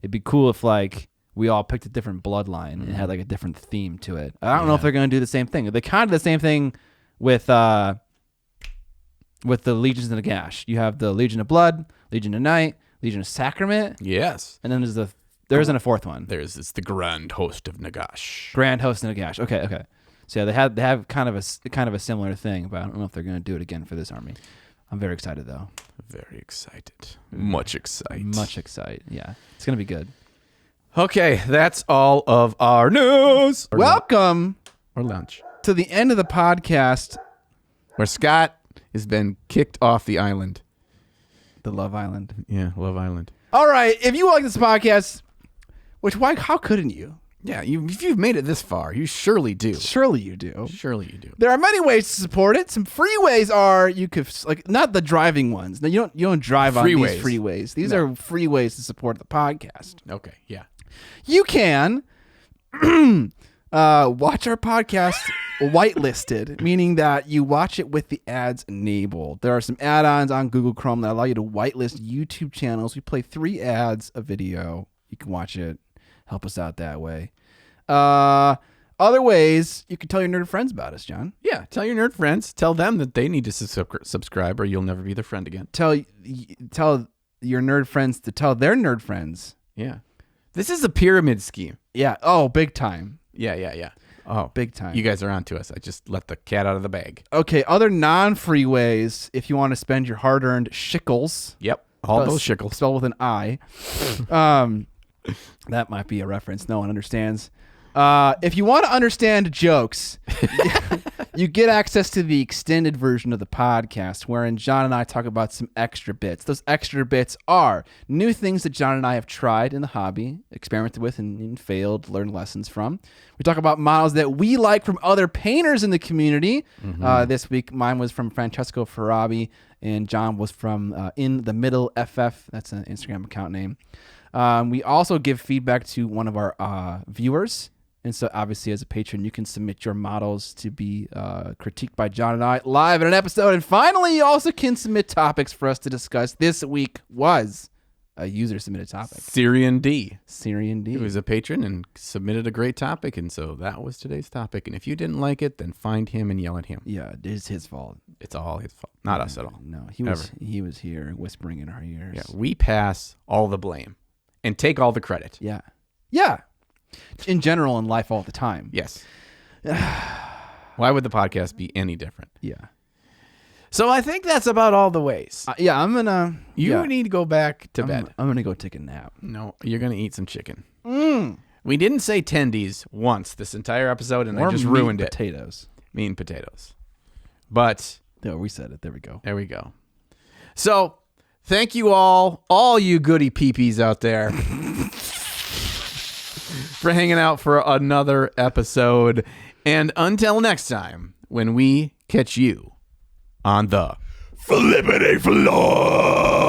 It'd be cool if like we all picked a different bloodline and had like a different theme to it. I don't know if they're going to do the same thing. They kind of the same thing with the Legions of Nagash. You have the Legion of Blood, Legion of Night, Legion of Sacrament.
Yes.
And then there isn't a fourth one.
It's the Grand Host of Nagash.
Grand Host of Nagash. Okay. So yeah, they have kind of a similar thing, but I don't know if they're going to do it again for this army. I'm very excited though.
Very excited. Much excited.
Yeah, it's going to be good.
Okay, that's all of our news.
Welcome
Or lunch.
to the end of the podcast.
Where Scott has been kicked off the island.
The Love Island.
Yeah, Love Island.
All right, if you like this podcast, how couldn't you?
Yeah, if you've made it this far, you surely do.
Surely you do. There are many ways to support it. Some free ways are you could not the driving ones. No, you don't drive on these freeways. These are free ways to support the podcast.
Okay, yeah.
You can watch our podcast whitelisted, meaning that you watch it with the ads enabled. There are some add-ons on Google Chrome that allow you to whitelist YouTube channels. We play 3 ads a video. You can watch it. Help us out that way. Other ways, you can tell your nerd friends about us, John.
Yeah, tell your nerd friends. Tell them that they need to subscribe or you'll never be their friend again.
Tell your nerd friends to tell their nerd friends.
Yeah. This is a pyramid scheme.
Yeah. Oh, big time.
Yeah. Oh,
big time.
You guys are on to us. I just let the cat out of the bag.
Okay, other non-free ways, if you want to spend your hard-earned shickles.
Yep, all those shickles.
Spelled with an I. That might be a reference no one understands. If you want to understand jokes, you get access to the extended version of the podcast, wherein John and I talk about some extra bits. Those extra bits are new things that John and I have tried in the hobby, experimented with and failed, learned lessons from. We talk about models that we like from other painters in the community. This week, mine was from Francesco Farabi, and John was from In the Middle FF. That's an Instagram account name. We also give feedback to one of our viewers. And so obviously as a patron, you can submit your models to be critiqued by John and I live in an episode. And finally, you also can submit topics for us to discuss. This week was a user submitted topic.
Syrian D.
He
was a patron and submitted a great topic. And so that was today's topic. And if you didn't like it, then find him and yell at him.
Yeah, it is his fault.
It's all his fault. Not us at all.
No, he was here whispering in our ears.
Yeah, we pass all the blame and take all the credit.
Yeah. In general, in life, all the time.
Yes. Why would the podcast be any different?
Yeah.
So I think that's about all the ways.
I'm gonna.
You need to go back to bed.
I'm gonna go take a nap.
No, you're gonna eat some chicken. We didn't say tendies once this entire episode, and I just ruined it. Mean potatoes. But
no, we said it. There we go.
There we go. So thank you all you goody peepees out there, for hanging out for another episode. And until next time, when we catch you on the Flippity Floor.